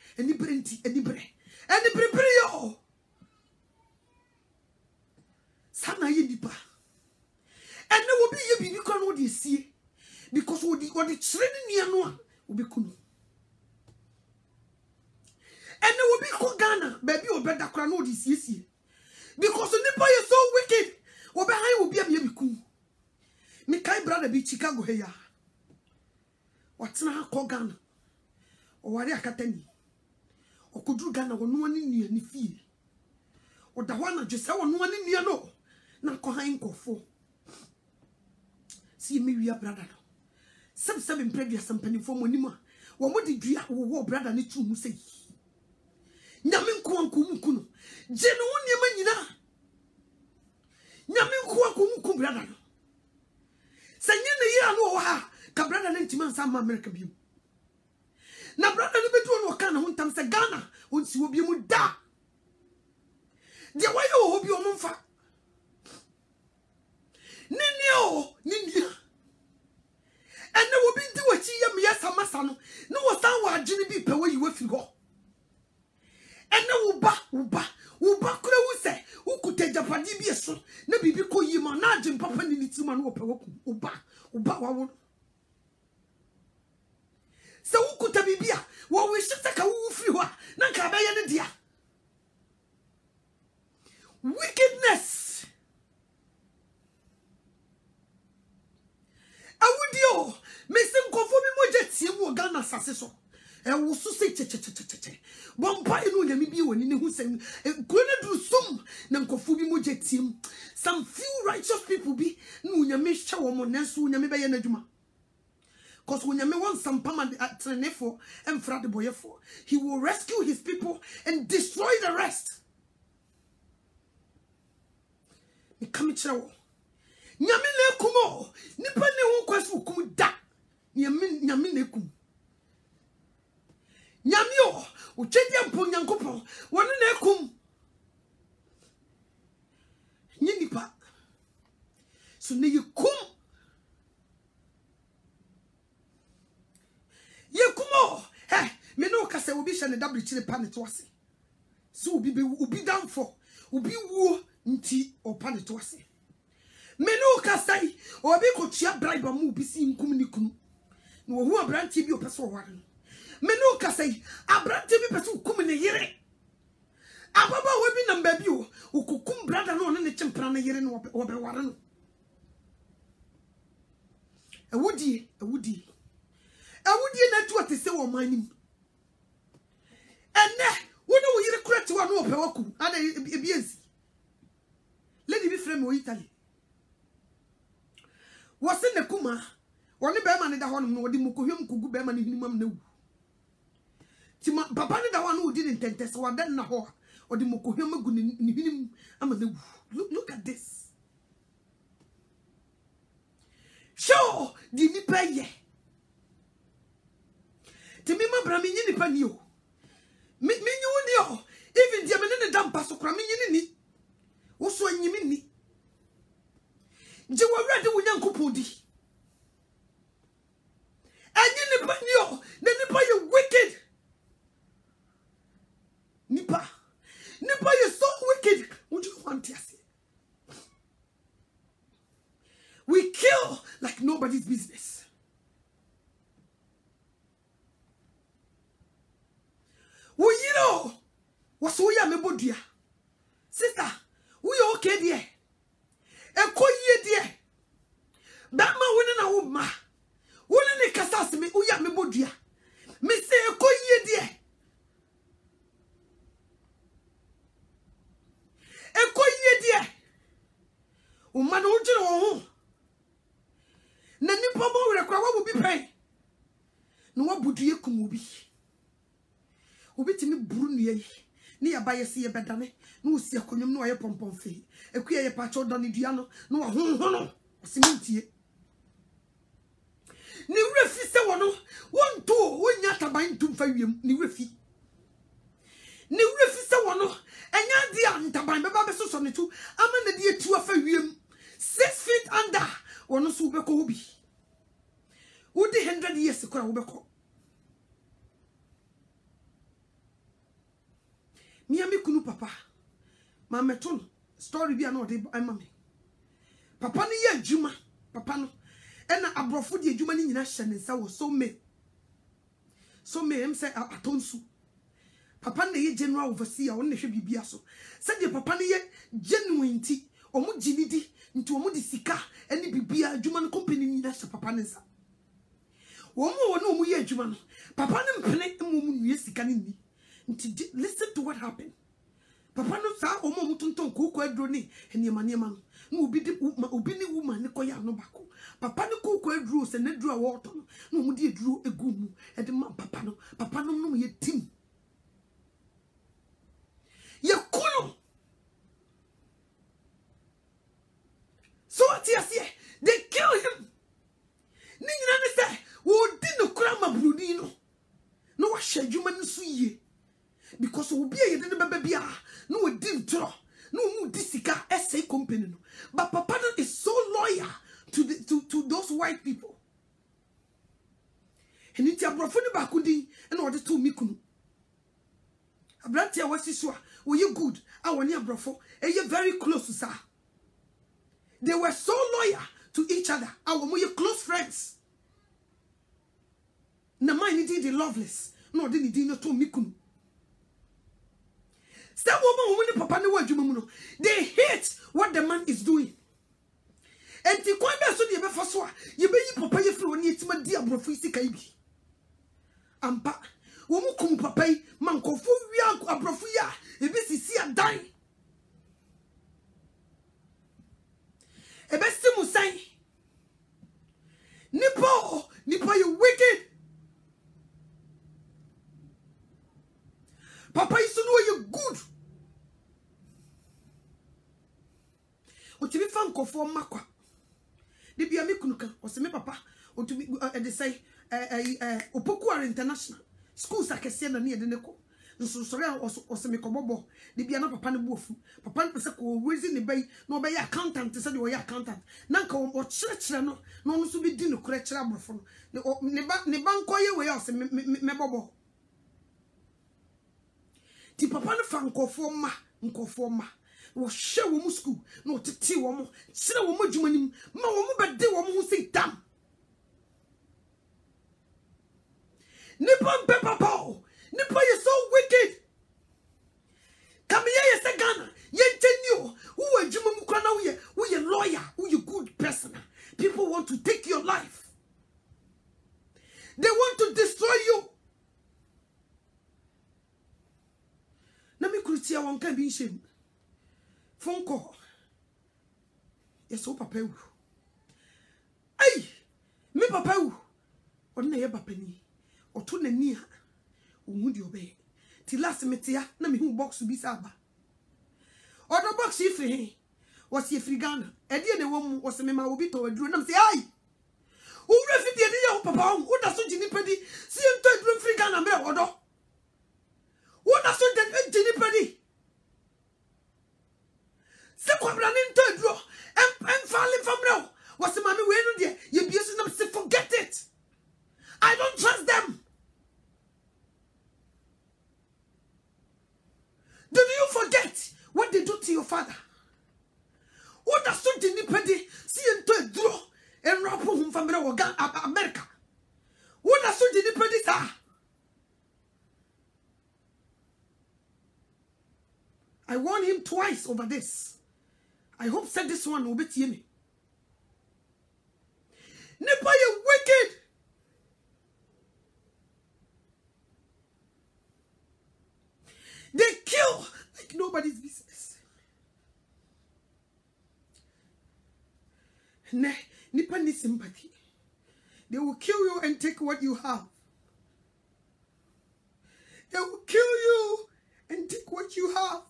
yo sana ye nipa ene wo bi ye bibi kwa no de sie because wo di training nia no a obi kunu ene wo bi ko Ghana baby obeda kwa no de sie because nipa ye so wicked wo be han wo bi am ye biku me kai brother bi Chicago he ya watena ko Ghana o wari akatani o kuduru Ghana wono ani nia ni fie o da wana jese wono ani nia no na ko han nkofo si me wia brother no sem previous company for monima wo mo di dua wo brother ni tu mu sei nyame nko anko mu kuno je no woni ma nyina nyame nko anko mu ku brother no sanye ne yira no ha ka brother na ntima nsa ma America bi na brother no betu no ka na huntam se Ghana onsi obi mu da de wayo obi o mfa ninia ene wo bi ndi wachi yam ya samasa no ne wo san wa agene bi pe wo yiwe firi ho ene wo ba kura wo se ukuta japadi bi eso na bibi ko yima na agem papa ni nitima no wo pe wo ku uba wa wo se ukuta bibia wo wi shita ka wo firi ho na nka ba ye ne dia wickedness awudio mesin kofo mi moje tie wo Ghana sase so e wo so se che bompa inu nyame bi woni ne hu sem krona du sum na nkofu bi mo jetiem some few righteous people bi nu nyame hye wo mo nanso nyame be ye nadwuma cause when nyame wants some pama trenefo and frade boyefo he will rescue his people and destroy the rest me come chiro nyame na kumo nipa ne ho kwaso kum da nyame na kum nyame o twede mpo nyankopon woni na kum nyi nipa so ne yikum yekumo me no ka se obi hye ne double chire pa ne to ase so obi down for obi wuo nti opa ne to ase me no ka sai obi ko tua bribe mu obi si nkum ni kunu no wo hu abrantie bi opese wo ware no me no ka sai abrantie bi pese kum ne yire ababa we bi namba bi o okukum brother no ne chimpra ne yire no wo be ware no ewudi na tu atese wo manim ene wo no wo yire kurati wa no ope waku ana ebiezi lady bi frame wo Italy wose ne kuma woni be ma ne da ho no wodi mukohwem kugu be ma ne hinimam na wu ti ma papa ne da ho no wodi ne ntentese wa dan na ho wodi mukohwem agu ne hinim ama na wu look at this show di ni paye ti mi ma bra mi nyi ni pa ni o mi nyi wo ni o even dia me ne dampa so kra mi nyi ni wo so anyi mi ni je wa ready wo nyankopon di anyi ni pa ni o na ni pa ye wicked ni pa ye so wicked what do you want to say we kill like nobody's business wo yiro was wo ya mebodua sister wo you okay there ekoyie die dama woni na wo ma woni ne kasas me wo ya mebodua me se ekoyie die o ma no jiro wo na nipa mo were kwa wo bi pen no wa budue kum obi timi buru nu yi ni ya baye se ye bedane no osi akonyum no aye pompom fe ekuye ye pacho do ne dua no no ho no osimintie ni refi se wono wonto wonya taban tum fa wiem ni refi se wono enya dia ntaban beba be so ne tu ama na die tu afa wiem 6 feet under wono so be ko obi wodi 100 years kora wo be ko Miami kunu papa ma meton story bi na ode ama me papa ne ye adwuma papa no ena abrofo de adwuma ni nyina hye ne nsa wo so me em say atonsu papa ne ye general overseer won ne hwe bibia so se de papa ne ye genuine ti omu ginidi nti omu di sika eni bibia adwuma no company nyina hye papa ne nsa wo mu omu ye adwuma no papa ne mpene mu nwie sika ne ni. Listen to what happened. Papa no sa omo mutonton ko adro ni eniema no obi ni woman ne koya no bako papa ne ko adro se ne dro water no mu di adro egu mu e de ma papa no no ye tim ye kuno so what here they kill him ni nyina ne say wo di no kura mabruni no wa hwedwuma no so ye because obi ye de bebe bia no we din tro no mu disika SA company no but papa is so loyal to those white people and it abrofo ni ba kudi and ode to mi kunu abrantia wasi so we you good awoni abrofo you very close to sir they were so loyal to each other awomo you close friends na man did the loveless no de ni din to mi kunu. Some woman papa no adwuma no they hate what the man is doing and the coin be so de be faso a ye be yi papa ye firi oni etima di abrofo sika ibi ampa Womu kum papa yi mankofo wi abrofo ya ebi sisi adan. Ebe simu sai. Nipa you wicked. Papa is to know you good. Otimi fan kofo makwa. De bia me kunuka o se me papa otumi de say Opoku International schools akese na ne de neko. Nso sori o se me kobobo de bia na papa ne buofu. Papa ne pese ko wezi ne bay na obey accountant se de o ya accountant. Na nka o kire no na no so bi di no kure kire abrofo no. Ne banko ye we o se me bobo. Ti papa ne fa nkofo ma wo hye wo mu school na o tete wo mo kire wo mo adwumanim ma wo mo bede wo mo sei dam nipa papa nipa you so wicked come here you say Ghana ye tenio who adwuma mu kra na wo ye lawyer who you good person people want to take your life they want to destroy you na me krutia won kan bi shem phone call. Yes, oh papa. Hey, me papa. Or na ye bapani. Or to na niya. Umundi obey. Ti last metia na me hu box bi saba. Or the box if he was ye free Ghana. Edi ne wom was me ma obi to aduro na me say ai. Who refi de ya papa. Who da so jini pedi. Si ento aduro free Ghana me odo. Who da so jini pedi. Se kwabra ni ntadro em falling from now was mama we no there you be using them say forget it I don't trust them. Did you forget what they do to your father? What does so dinipedi see ntadro en rapo hum from America? What does so dinipedi sa? I warned him twice over this. I hope said this one will be me. Nipa you wicked. They kill like nobody's business. Nipa need sympathy. They will kill you and take what you have. They will kill you and take what you have.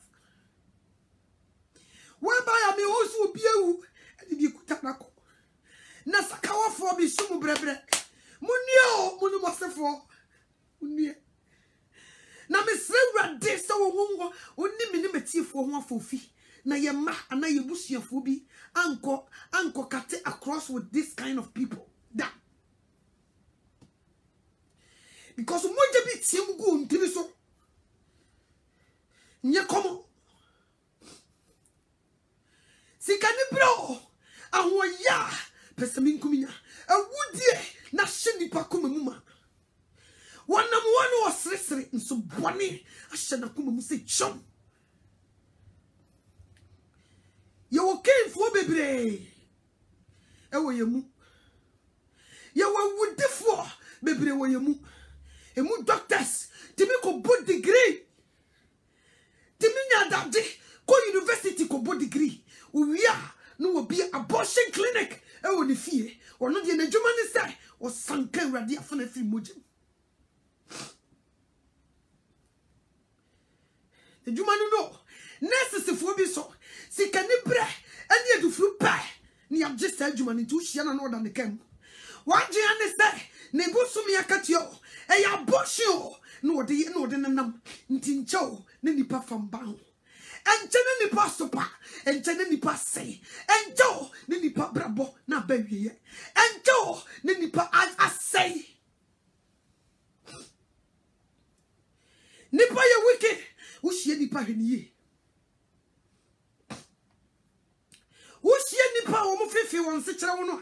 Whereby I may also be you and you could tackle. Nasakawa for me, sumu brebre. Munio, Munumosafo. Munia. Na me srewa de so wongo, oni minimeti for one for fee. Na ye ma, and na ye bushia phobi. Anko kate across with this kind of people. That. Because moja bi tiemu go ntimi so. Nye komo. Sikani bro, ahwo ya pesamin kuminya. Awudie na hye pa kuma mu ma. Wanam wanu osresre nso bone ahye na kuma mu se chom. Ye wo kenfo bebre. Ewo yemu. Ye wo wudifo bebre wo yemu. Emu doctors timi ko bo degree. Timi nya dade ko university ko bo degree. We are no be abortion clinic. E woni fie. Ono de na dwuma ni sai o sanka awrade afana fi mojem. The dwuma no nurses fo bi so sika ni bre ene adufru pa ni abject adwuma ni tu hia na no da ne kam. Waje ane sai ne busumi akatio e ya abortion no de nam ntincho ne nipa famba. Enchene nipa sopa, enchene nipa say, enjo ne nipa brabo na bawie, enjo ne nipa asay. Nipa ye wicked, ushie nipa heniye. Ushie nipa wo mo fefe won se kire wo no,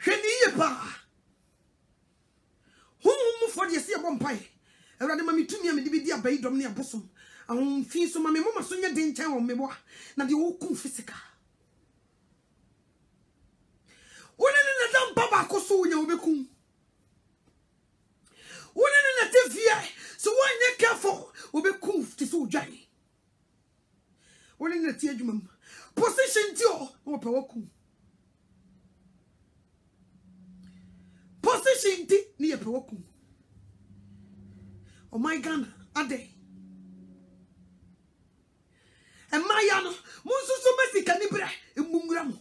heniye pa. Hu for de se bompai. Ewrade ma mitumi a me de bidi abai dom ne abosom. Ahun fi so ma me mama so nya den chan wo me bo na de wo ku physical. Woni na dam baba ko so nya wo bekum. Woni na te vie So when you careful, will be cool to so dry. When in the teardrum, position to or powerful. Position near powerful. Oh my God, a day. And my yano, Musu Messi Canibra, and Mungram.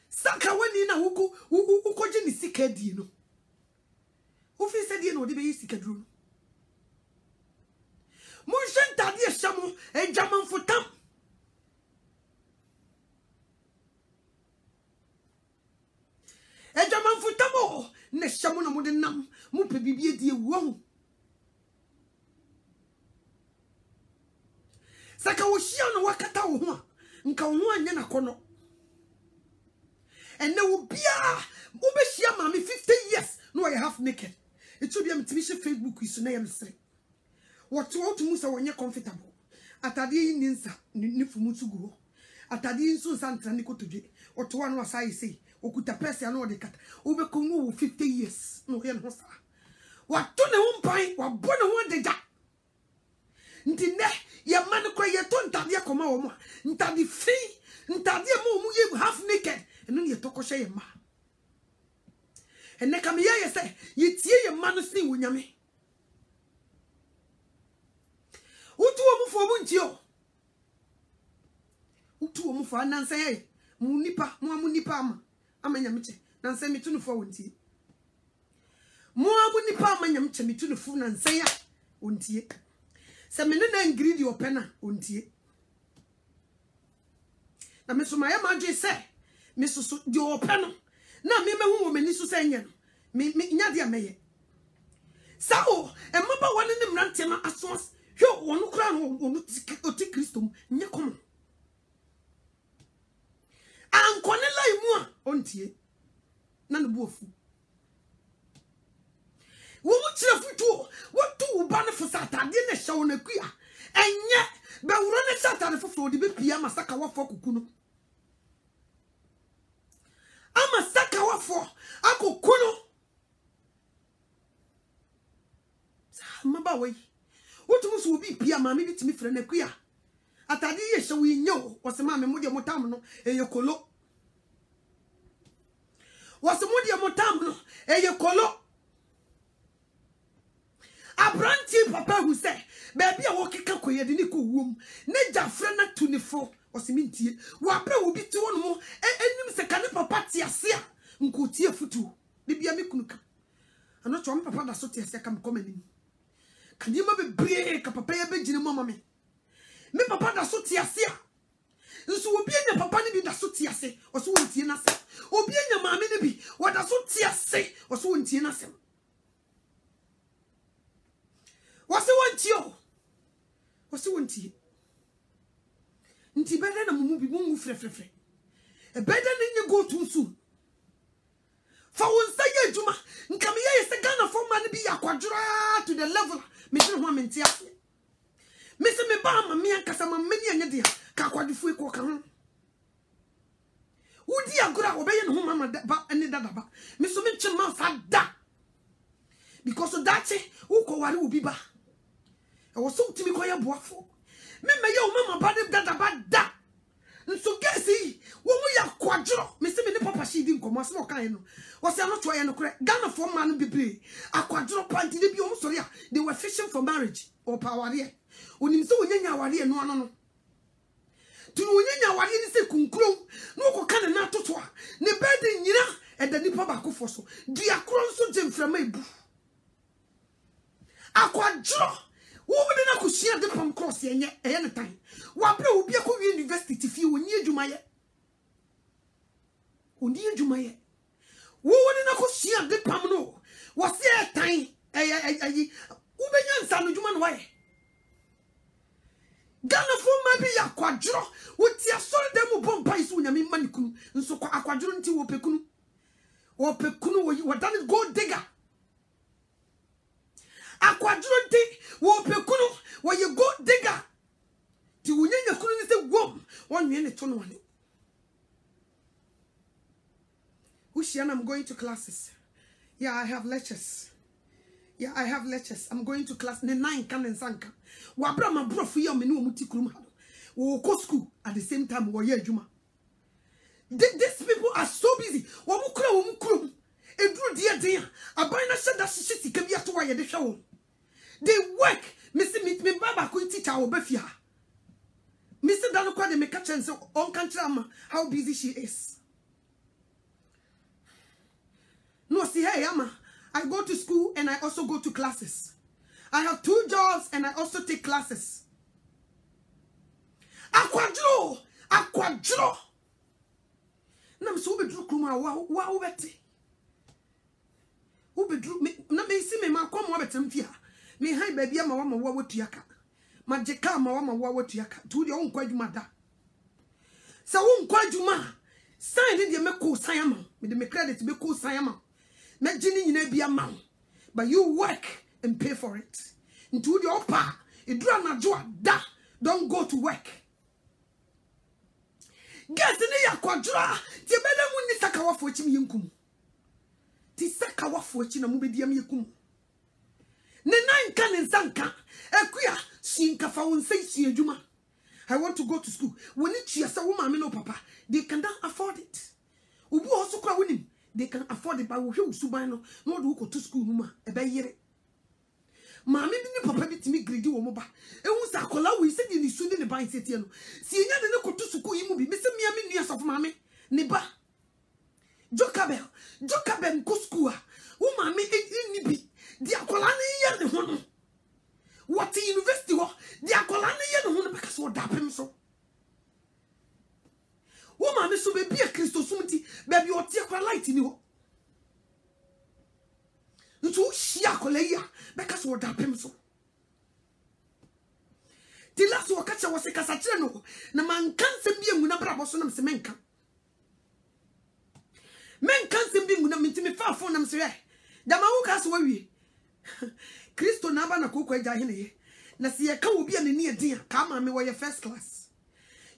Saka wenina uko jeni sikedi no. Ofi said you know the be sikadru. Mushen tadi shamu e jaman futam. E jaman futamo ne shamu na mo de nam mo pe bibie die wo. Saka wo hia no wakata wo ho a nka wo ho anya na kono. And there will be a 50 years. No, I half naked. It should be a television Facebook. Is na say. What you want to musa when you're comfortable. Atadi ninsa ni fumutu go. Atadi inso santa niko toje. Or to one was I say. Okuta pesi ano de kat. Ube kumu 50 years. No yen hosa. What to ne umpai. Wa bona one de ja. Ntine ya manu kwa ye to ntadia koma omo. Ntadi free. Ntadia mu ye half naked. And then you talk o share ma. And then come here you say, you tie your man see wunyame. Utu omu for muntio. Utu omu for nanse munipa, munipa ama. Ama nyamche. Nanse mitunu for wuntie. Munipa ama nyamche mitunu for nanse ya wuntie. Se menena ingredient opena wuntie. Na mesumaya maje say Miss di openo na me hu mani so sanya me nya dia meye sao e maba woni ne mrante ma asos hwe wonu kra no wonu oti Kristo nye kom ankone lai mu a ontie na ne buofu wo mu kire futuo wotu wo ba ne fosata de ne hye wo na kua enye be wuro ne sata ne fofo de be pia masaka wafo kukuno ama saka wafo akukuno sa maba we wotu so obi pia ma me bitimi frɛ na kua atade ye hye wo nyo wose ma me mo de motam no eye kolo wose mo de motam no eye kolo abranti papa hu se baby a wo keka koye de ni ko wom ne ja frɛ na tunifo osimintie wa pra obi ti wonu mo enim se kane papa ti ase a nkotie futu de bia me kunuka ano cho me papa da so ti ase kam komani kanye ma be bre ka papa ya be gine mo mama me papa da so ti ase a nso obi enya papa ne bi da so ti ase oso wontie na se obi enya maame ne bi wa da so ti ase oso wontie na se wase wontie o wase wontie nti beda na mumu bi mumu frefrefre e beda na nye go tunsu fa wonsa ye adwuma nka me ye se Ghana for man bi yakwadwura to the level me tiri ho mentia me se me ba ma me ankasa ma mani anya dia ka akwadfu e ko ka ho wudi agora obeye ne ho mama ba ene dada ba me so me chema fa da because of that uko wari obi ba e wo so timi ko ye boafo me yo mama ba de dada ba da nso gesi wo mu ya kwadro me se me ne papa shi di nkomo se no kan no wo se no to ye no kure Ghana for man bebre akwadro panti de bi o sorry a they were fishing for marriage or power here onim se wonyanya aware no ano no tu no wonyanya aware ni se kunkuro no ko kan na toto a ne bedi nyina e da nipa ba ko foso di akro nso jemframa ebu akwadro wo de na kusia de pam cross ye ne tan wa bra obi akọ university fi woni adwuma ye wo de na kusia de pam no wo se tan ayi wo benya nsa no adwuma no wa ye Ghana fo ma bi yakwadro wo ti asori dem bompa isu nyame manikunu nso kwa akwadro nti wo pekunu wo dan gold digger akwadro nti wo pekunu wo ye go digger ti wunyanya kunu ni se wom wonwe ne to no wane Ushian, I'm going to classes. Yeah, I have lectures. Yeah, I have lectures. I'm going to class. Ne 9 kan and sanka. Wabra ma bro for you me no muti kurum hado. We go school at the same time we ye juma. These people are so busy. Womu kurum. Edru dia dia. Abayna shada shiti ke bia to wa ye de hwa wo. They work. Me baba ko teacher wo ba fia. Mr. Dano kwa de me catch and so on country how busy she is. No, see, hey, Amma, I go to school and I also go to classes. I have 2 jobs and I also take classes. Aquadro. Nam so be dru kuma wa ubeti. Ubedru me na me si me ma kom wa betem fia. Me han ba bia ma wa watuaka. Majeka ma wa watuaka. Tu de on kwadwuma da. Sa won kwadwuma. Sign de me ko sign ama. Me de me credit be ko sign ama. Na jini nyina bia ma. But you work and pay for it. Into the opa, idra na joa da. Don't go to work. Get in ya kwadra. Ti bele mu ni sakawa fo echi mi yenkum. Ti sakawa fo echi na mu bedi am yekum. Ne nan kan nsanka. Ekuya sinka fa won sei si adwuma. I want to go to school. When it chia sa woman no papa, they cannot afford it. Ubu also kwa winim. They can afford it, but we will suban no do go to school numa e be yere. Mama bi ni papa bi timi grade wo mo ba. Ehun sa kola we se ni su ni ban setie no. Si enya de ne ko to school yi mu bi, me se mia me nua sof mama ne ba. Jokabel ko school a. Wo mama ni bi. Di akola ne ye ne ho no. What university wo? Di akola ne ye ne ho no because wo da pem so. Woman so be a Christo sumti baby o tie kwa light ni ho ntu shia koleya because wo da pem so ti last wo kacha wo se kasa kire no na man kan sem bi emu na brabo so na me se menka sem bi emu na mentimi fa fo na me se da ma wo kaso wawie Christo na ba na kokwa agya hene ye na se ye ka obi a ne ne din ka ma me wo ye first class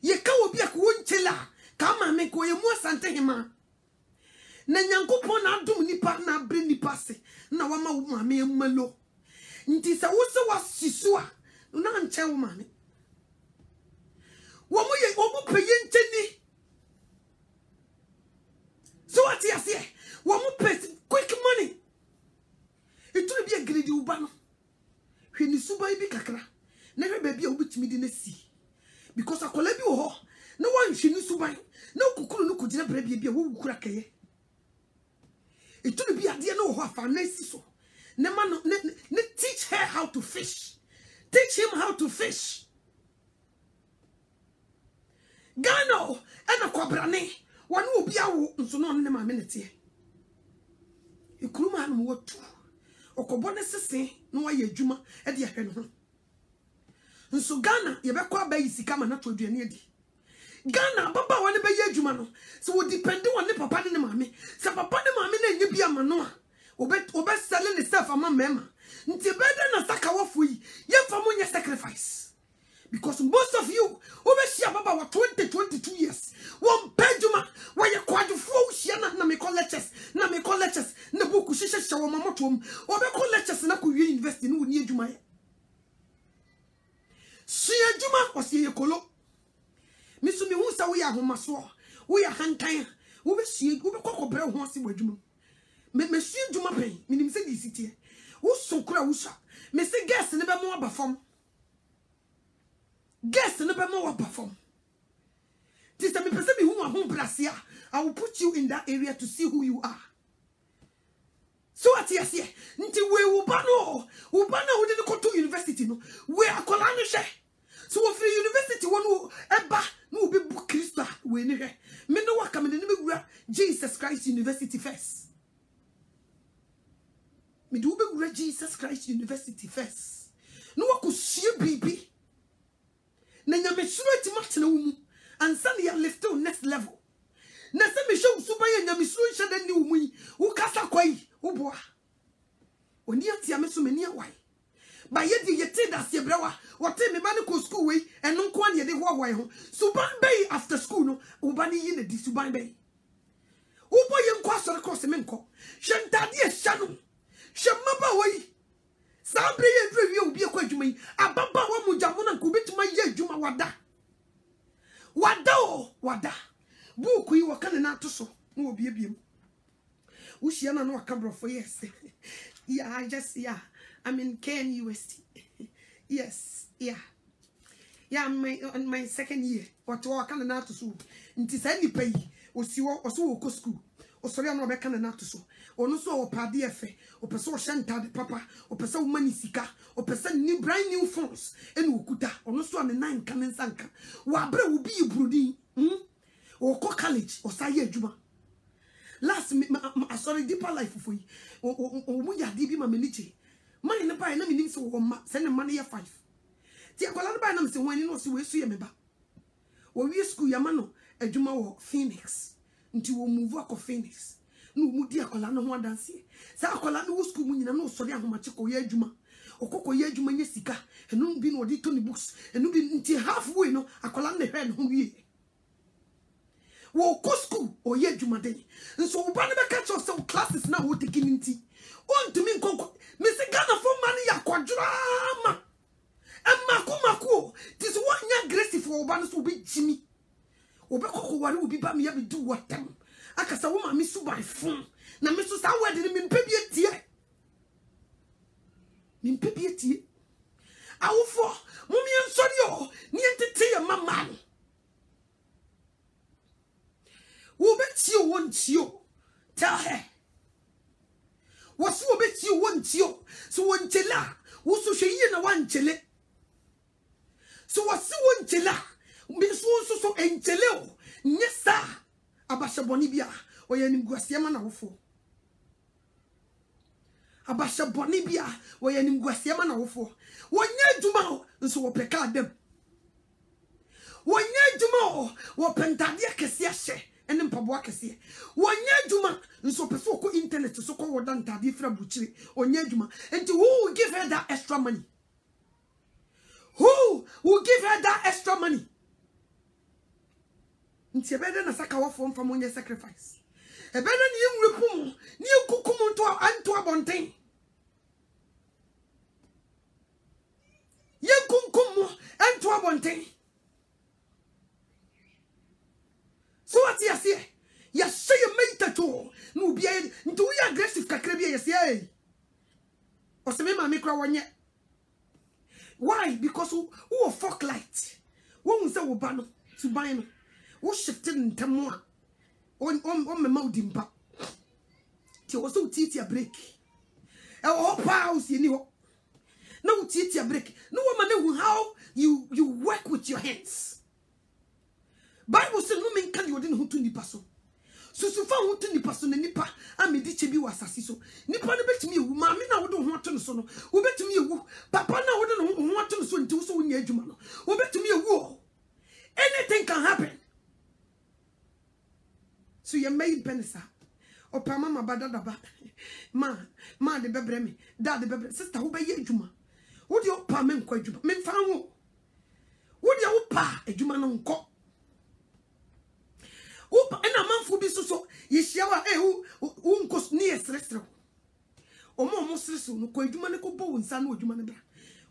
ye ka obi a ko nchela kama me ko ye mu asante hima na nyankopon na adum nipa na bre nipa se na wa ma wo ma me malo nti sa wo se wasisu a na nche wo ma me wo mu peye ncheni so ati ase wo mu pay quick money itu bi agredi uba no hwe ni suban bi kakra na hwe ba bi a wo bitimi di na si because akola bi wo ho no one hwe ni suban no kukuru no kugina brabia bia wo wukura kaye etu bi ade no ho afa na si so ne ma no ne teach her how to fish, teach him how to fish. Gano ena kwabrane wanu obi awo nso no ne ma menete ekuruma no wo tu okobo ne sese no aye adwuma e de ahwe no ho nso Ghana ye be kwa ba yisika ma na to aduane adi Ghana baba wani be ye adwuma no so wo depend on ne papa ne mama se papa ne mama na enye bia ma no a obe sell ne self ama mema nti beda na saka wofo yi ye fa mo nye sacrifice because most of you obe shia baba wa 22 years won pejuma wa ye kwadufo shia na me colleges na boku shisha wo mama tom obe colleges na ko university no ni adwuma ye si adwuma wasi ye kolo misu mi hu sa wo ya homaso wo ya hankan wo be sie wo be kokobre ho ase wadwuma me sie adwuma pen minim se di sitie wo so kura wo sha me se guest ne be mo abafom guest ne be mo abafom this time me pese me hu ahom brasia I will put you in that area to see who you are. So what yes here nti we wo ba no wo de go to university no we akola no hwe so wo free university wonu eba no be book Christa we ni hwe me no waka me ne megura Jesus Christ University first me do be gura Jesus Christ University first no wakosie bibi na nyame suro ti matena wo mu ansa na ya lift to next level na se me show suba ya nyame suro hye da ni wo mu yi wo kasa kwai wo boa oni atia me so me ni awai ba ye di yete da se brewa wote me ba ne ko school we eno nko an ye de ho awai ho suban bay after school no wo ba ni yi na di suban bay wo boye nko asore ko se me nko hye ntade e hya no hye maba wai Sabre ye drewi obi ekwa adwuma yi ababa wa mujamo na nkubetuma ye adwuma wada wada buku yi wakane na atoso na obi ebiem ushia na waka brofo yes yeah I'm in KNUST yes on my second year what wakane na atoso nti sa nipa yi osiwo oso wo school osori na obeka na atoso ono so opade efe opese o shantade papa opese o manisika opese ni brand new phones ene okuta ono so ane nan kan nsanka wa bra wo bi ibrudi o ko college o saye adwuma last sorry deeper life for you o mu ya di bi ma meniche mani ne bai na menim se wo ma se ne mani ya 5 ti akola ne bai na me se wani no se we su ye me ba wo wi school ya ma no adwuma wo Phoenix nti wo move akọ Phoenix no mu di akola no ho adanse sa akola no wo school mu nyina no sori ahomache ko ye adwuma okoko ye adwuma nya sika enu bi no di to ni books enu bi nti halfway no akola no hwe no ho wie wo ko school o ye adwuma den nso wo ba ne be catch us some classes na wo taking nti on to me konko me se Ghana for money ya kwadrama emako this one nya grace for wo ba no so be jimi obekoko ware obi ba me ya be do watam akasa wo ma me su by phone na me so sa word ni me mpebie tie awofo mumi ensori o ni entete ya mama wo beti o wontio tell her wasu wo beti o wontio so wonchela wo so hwe na wanchele so wasi wonchela me so enchele o nyesa abashaboni bia oyanim guasiema na wofo abashaboni bia oyanim guasiema na wofo wonya djuma nso wo peka adem wonya djuma wo pentade akese ahye ene mpabo akese wonya djuma nso peso ko internet so ko woda ntade fra buchire wonya djuma enti who will give her that extra money? Who will give her that extra money? Nti ebede na saka wafo mfa monye sacrifice ebede ni enwepum ni ekukum nto anto abonten ye kunkum anto abonten so what you say ya say meita to no bia nto we aggressive kakra bia yes eh oseme ma me kra wonye why because who fuck light won say wo ba no to buy no wo shifted ntamwa on me maudimpa ti wo so titia break e wo pause ni ho na wo titia break no woman know how you work with your hands. Bible says no men can you didn't hutu nipa so fa hutu nipa so na nipa amedi chebi wasasi so nipa no betimi ewu ma me na wo do ho ato no so no wo betimi ewu papa na wo do ho ato no so nti wo so wonya adwuma no wo betimi ewu anything can happen. So you made penisa. Opa mama badadaba. Ma de bebre me. Dad de bebre. Sister who be ye juma. Wo de opa me nko juma. Me fa ho. Wo de opa ejuma no nko. Opa ena manfo bi so ye hia wa wo nko ni esresre. Omo sreso no ko ejuma ne ko bo nsa na ejuma ne bra.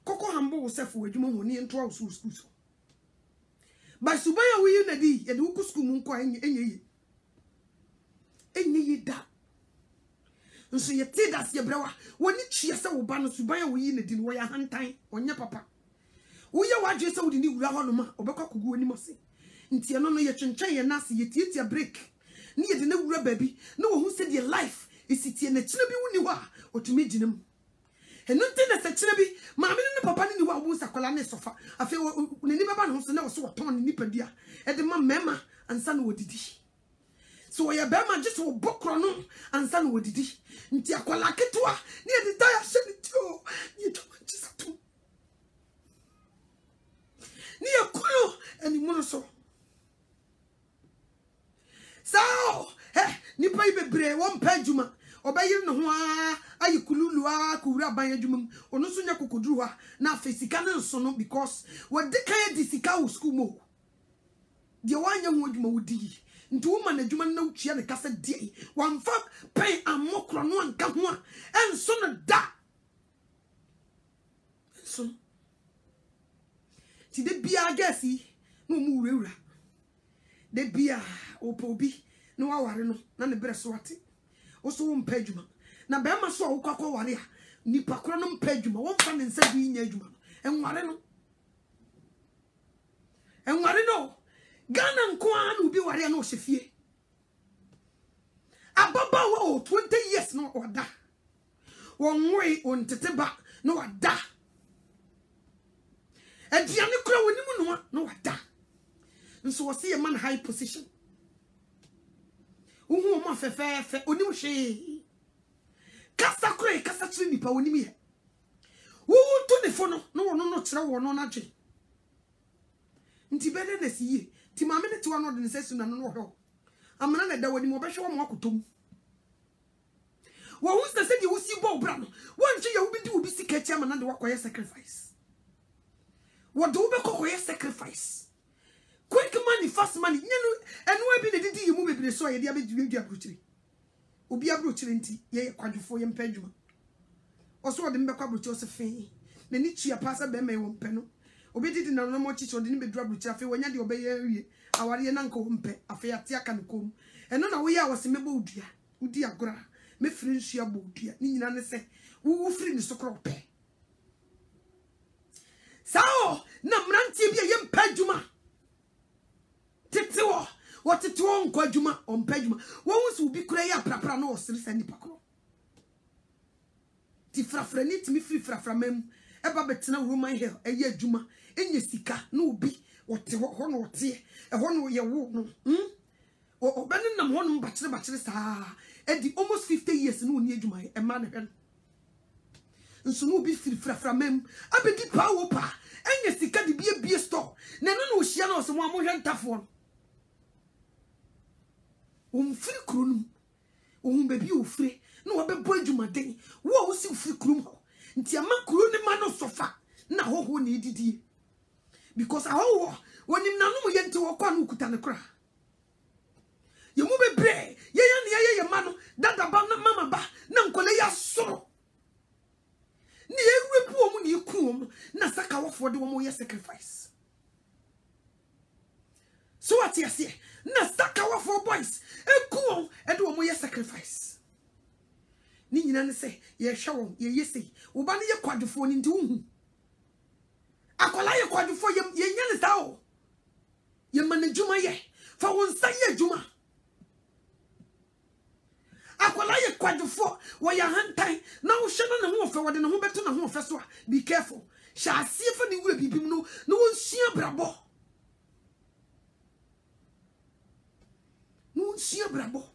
Koko hambo wo sefo ejuma ho ni ento a wo school so. Ba subaya wo yi na di ye de wo school mu nko enye enye da nso ye ti das ye brewa woni twie se wo ba no suban wo yi na di no wo ya hantan onye papa wo ye wadwe se wo di ni wura ho no ma obekwa kugu oni mose ntie no ye twentwen ye nase ye tietia break ni ye de na wura baby na wo hu se de life isitie na kire bi woni ho a otumi ginam enu nti na se kire bi ma me ne papa ni ho a wo sakola ne sofa afi ne ni baba no so na wo so ton ni padua e de ma mema ansa na wo didi. So ya bema just wo bokro no ansa no wodidi nti akola ketwa ni edita ya shenitio ni to manchisa to ni akulo eni muno so ni pa ibebre won pa djuma obayir no ho ayikululu kuura ban adwuma ono so nya kokoduru ha na afesika ne nso no because we de kan di sika wo school mo de wanya ho adwuma wodi nti woman adwuma na utua ne kasa die wamfa pen amokro no anka ho a enso no da so ti de bia gasi no mu wura de bia opobi no waware no na ne bre so ate wo so wo mpa adwuma na be ma so wo kwakwa ware a nipa kro no mpa adwuma wo mfa ne nsa bi nya adwuma no enware no Ghana nko anu bi ware na o hyefie ababa wo 20 years no oda wonwe onteteba no wada aduane kura wonimu no wada nso wo se man high position uhu ma fefefe onim hwe kasa kura kasa tiri nipa onim ye wo to ne fo no no kire wo no na dwe nti bede na siye ti maame ne tiwa no de ne sesu na no ho amana na da wonim obehwe wo mo akotom wo who's the said you see bo bra no won che ye wo bi di wo bi sika chi amana de wakoye sacrifice what do be kokoye sacrifice quick money fast money nyenu enu abi ne didi yimu bebere so ye dia be dua abrochiri obi abrochiri nti ye kwadwofo ye mpa adwuma oso de mbekwa abrochiri so fe na ni tua pasa be me wo mpe no obi didi na no mo chichi de ni be dua abrochiri afi wonya de obeye wie aware ye na nko mpe afi ate aka ne kom eno na wo ye awose mebo odua udi agora me firi nsu abo odua ni nyina ne se wo firi ni sokro pe sao na mrantie bia ye mpa adwuma tete wo tete wo nko adwuma o mpa adwuma wo wusu bi kura ya prapra na o sere sani pakro ti frafra ni timi firi frafra mem e ba betena Roman Hill eye adwuma enye sika na obi wote ho no wote e ho no ye wo no o bani nam ho no bachire saa e di almost 50 years na oni adwuma e ma na hwe nso no obi firi frafra mem abedi pa wo pa enye sika di bie store na no no hia na o se mo amohwe ntafo firi kronum bebi o firi no wa bebo adwuma den wo si firi krom ho nti ama kro ne ma no sofa na ho ne didie because aho wonim na no ye nti wo kwa no kuta ne kra ye mu bebre ye ma no dada ba na mama ba na nkole ya soro ni erepu o mu ni ku na saka wofo de wo mo ye sacrifice so what you say na saka wofo boys eku e de wo mo ye sacrifice ni nyina ne se ye hwe ye yesi wo ba ne ye kwadufo ni ndi hu akola ye kwadufo ye nya ne sao ye manajuma ye fa won sa ye juma akola ye kwadufo wo ya hantan na wo hwe no ne ho fe wo de ne ho beto na ho fe so be careful sha asiefa ni wura bibim no na won sua brabo no sua brabo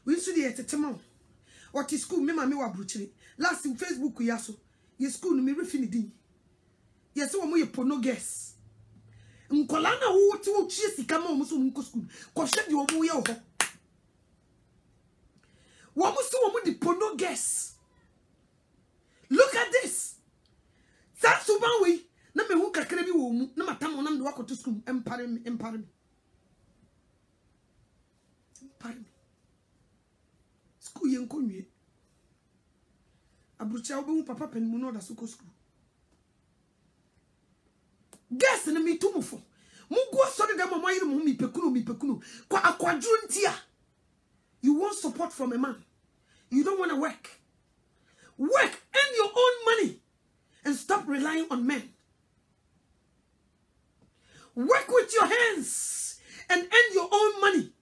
we su de tetema what is school me ma me wa bruchiri last in Facebook ya so ye school no me refini din ye se wo mo ye pornogas nkola na wo ti wo tue sika ma wo so nko school ko hwe de wo mo ye ho wo mo so wo mo di pornogas. Look at this. That's suban we na me hu kakra bi wo mu na matam na me wakoto school empare me school yen konwie abrucha obo papa pen mu no da school guess na me tumufo mu go so de dem mo yire mo mi pekuno kwa akwadru ntia. You want support from a man. You don't want to work. Work, earn your own money and stop relying on men. Work with your hands and earn your own money.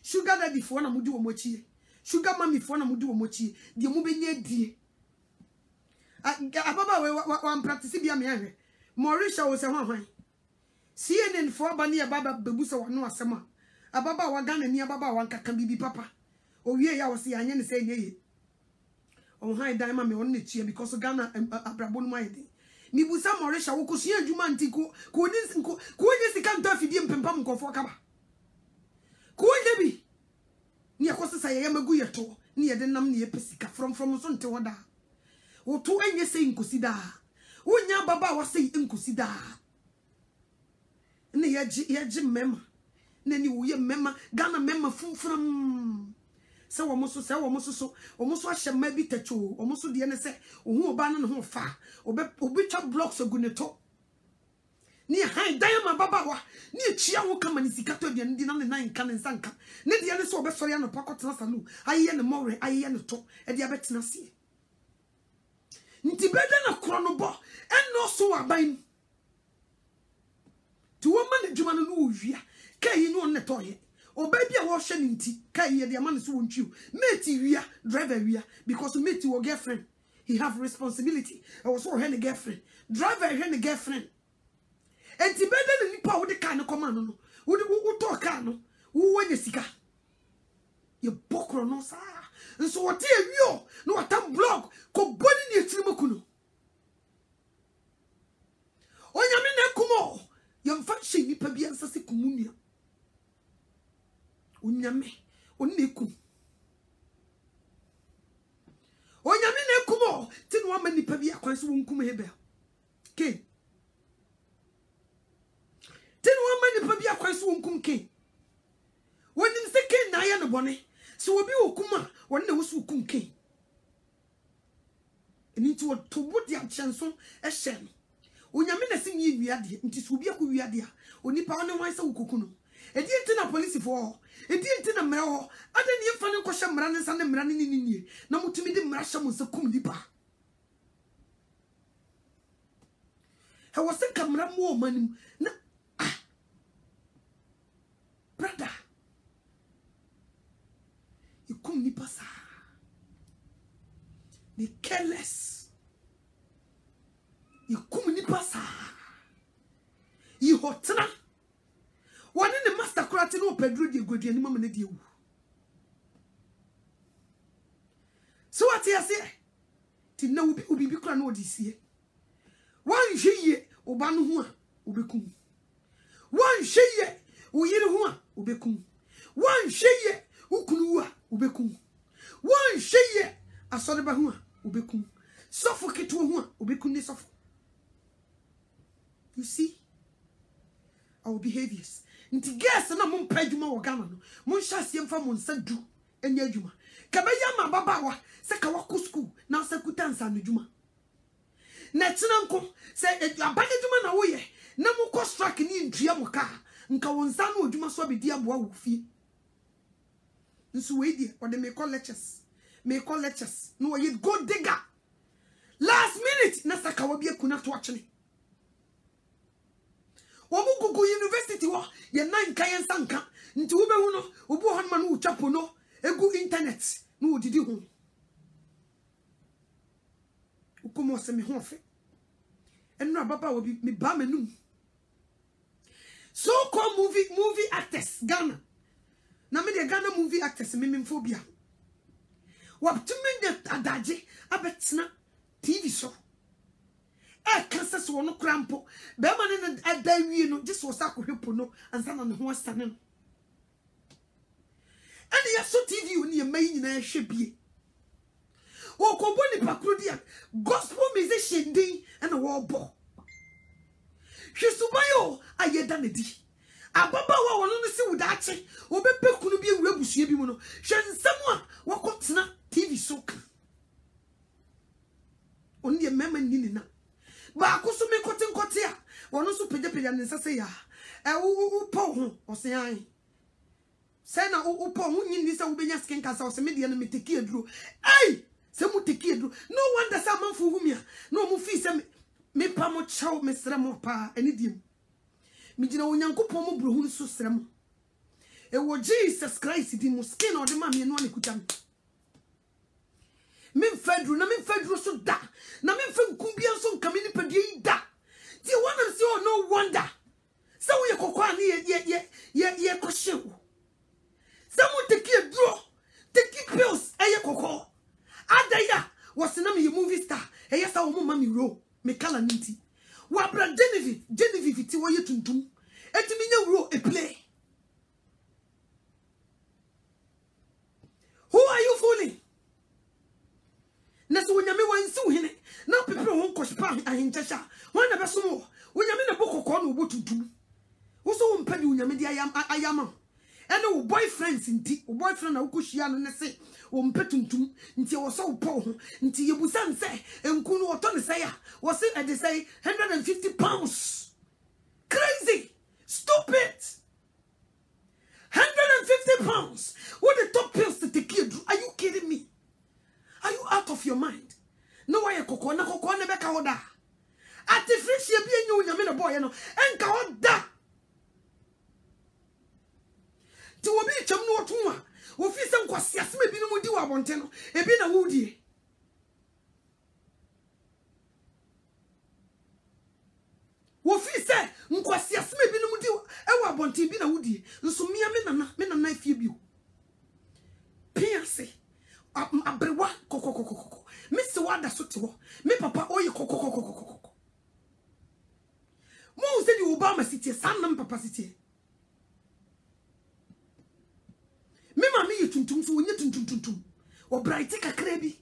Sugar daddy for na mudi omochi. Sugar mommy for na mudi omochi. Di mu benye die. Ababa we practice bia me ahwe. Mauricia wo se hwan. CNN for bani ababa bebusa wano asema. Ababa wagana ni ababa wankaka bibi papa. Owie ya wasi anye ne se nyeye. On high dime me on ne because Ghana abrabo no mai de. Mi busa Mauricia wo kosua adwuma ntiko ko ni sika nta fidie mpempam nkofo kaba. Ko debi. Ni akosesa ye magu yeto ni ye de nam ne ye pesika from so nte woda. Wo to enye se nkosida. Wonya baba wase nkosida. Ne yeji mema. Neni uye mema Ghana mema fumfram se wo mo so ahye ma bi tacho wo mo so de ne se ohu oba no ho fa obi twa blocks aguneto ni han dan ma baba wa ni chia ho kama ni sikato de ne di na ne nan kan nsanka ne de ne so obesori ano pakotena salu aye ne more aye ne to e de abetena se nti bede na kro no bo enno so aban ti wo ma ne djuma no no wia kai no ne toye obaby a wo hwe ne nti kai ye de man so wontwiu mate wia driver wia because mate wo girlfriend he have responsibility I was so her girlfriend driver her girlfriend enti bede ne nipa wo de ka ne koma no no wo to ka no wo wanya sika ye bokro no sa nso wo te awio no watam blog ko boni ne etirimaku no onyame na kumo yamfa hye nipa bia nsase kumunia onyame onni kum onyame na kumo tinu ama nipa bia kwan so wonkum hebel ke tinu ama nipa bia kwan so wonkum ke wonim se ke na ya no bone so obi okuma wonne wo so kum ke eni ti wo to bodi achenso ehye no onyame na sim yi wiade nti so obi akọ wiade a onipa one wan sa wokoku no edi enti na police for edi enti na mra ho ade ne yemfa ne nkɔhye mra ne nsa ne mra ne ni na mutumi de mra hye mo nsa kum nipa he was a camera mo manim na brother you kum nipa sa they careless you kum nipa sa you hotna one in the master krati no pedro de godua ni mama na de ewu so what you say ti na obi bi kra na odi sie wan hweye oba no ho a obekum wan hweye uyire ho a obekum wan hweye ukunu a obekum wan hweye asodeba ho a obekum sofo keto ho a obekum ni sofo. You see our behaviors nti guess na mo mpa adwuma wo Ghana no mo hya siemfa mo nsa du enya adwuma ka be ya ma baba wa se ka wako school na se kutansa no adwuma na tena nko se abanye adwuma na wo ye na mo ko strike ni ndua mo ka nka wo nsa no adwuma so be di aboa wo fie nso we di o de me call lectures no wo ye go digger last minute na saka wo bi akuna to achene Omugugu University wa ye nan kayen sanka nti wo be hu no obu ho ma no utwapo no egu internet no odidi hu ukomo se me ho fe enno ababa wo bi me ba manum so called movie actors Ghana na me de Ghana movie actors me phobia waptumi de adaje abetena TV show cancer so no crampo be man na adawie no just was akohwepo no ansa na ne ho asane no ani ya so TV oni mai nyina hwe bie wo ko boni pakro dia gospel musician din na wo bo hwesubayo ayeda na di ababa wa wono no si wudache obepekunu bi ewura busue bi mu no hwensam a wakotena TV so oni mema nini na ba ko so me kote a wono so pegya ne nsase ya wo po ho osean se na wo po ho nyini se wo benya skin cancer o se me de na meteki aduro se mu teki aduro no wonder sa manfo humia no mu fi se me pa mo chaw me sra mo pa eni diem mi gina onyankopon mo brohu so sra mo wo Jesus Christ di mo skin o de ma me no ne kutam min fedru so da na min fe nkumbia so nka me nipadie da ti wanam se oh no wonder se wo ye kokwa ni ye kwhye wo se mo teki pills eye kokko adaya wasena me movie star eye sa wo mama mi ro me kala nti wa bra Genevieve ti wo ye tuntum etimi nya ro e play. Who are you fooling? Naso wonyame wansi uhene na pepere ho nkohpa ahenchasha wana besomo wonyame na bokoko na obotuntum wo so wo mpadi wonyame di ayama Ene wo boyfriends nti wo boyfriend na wokohia no ne se wo mpetuntum nti wo so wo po ho nti yebusa nse enku no oto ne say a wo se e de say 150 pounds. Crazy, stupid. 150 pounds. What the top pills to take you? Are you kidding me? Are you out of your mind? No way, Coco, na Coco, never coda. At the fish, you be a new boy, you know, and coda. To be chum no tuma. Wo fi some quasias, maybe no do I want to know. A bit of woody. Wo fi say, Nkwasias maybe no do. I want to be a woody. So me a men knife you. Pierce. Abrewa kokokokoko. Mr. Wada sotiwo. Me papa oye kokokokoko. Mo said you Obama city, San Papa city. Me mami you tuntum so wenye tuntum. O brighty kakrebi.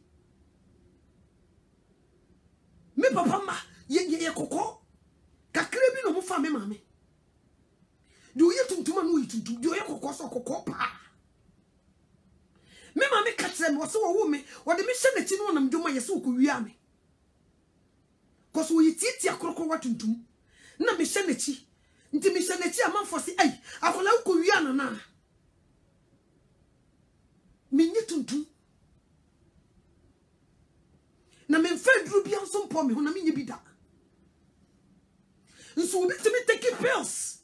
Me papa ma ye koko. Kakrebi no mo fa me mami. Do you tuntum no you tuntum. Do you koko so koko pa. Me mami catch them was so wo me or the mission that you know nam dwuma yeso ko wia me cause we titi akroko watuntum na mission echi nti mission echi amanfo se ai akola ko wia na me nyi tuntum na me fedru bia so mpo me ho na me nyi bi da nso obi timi take pills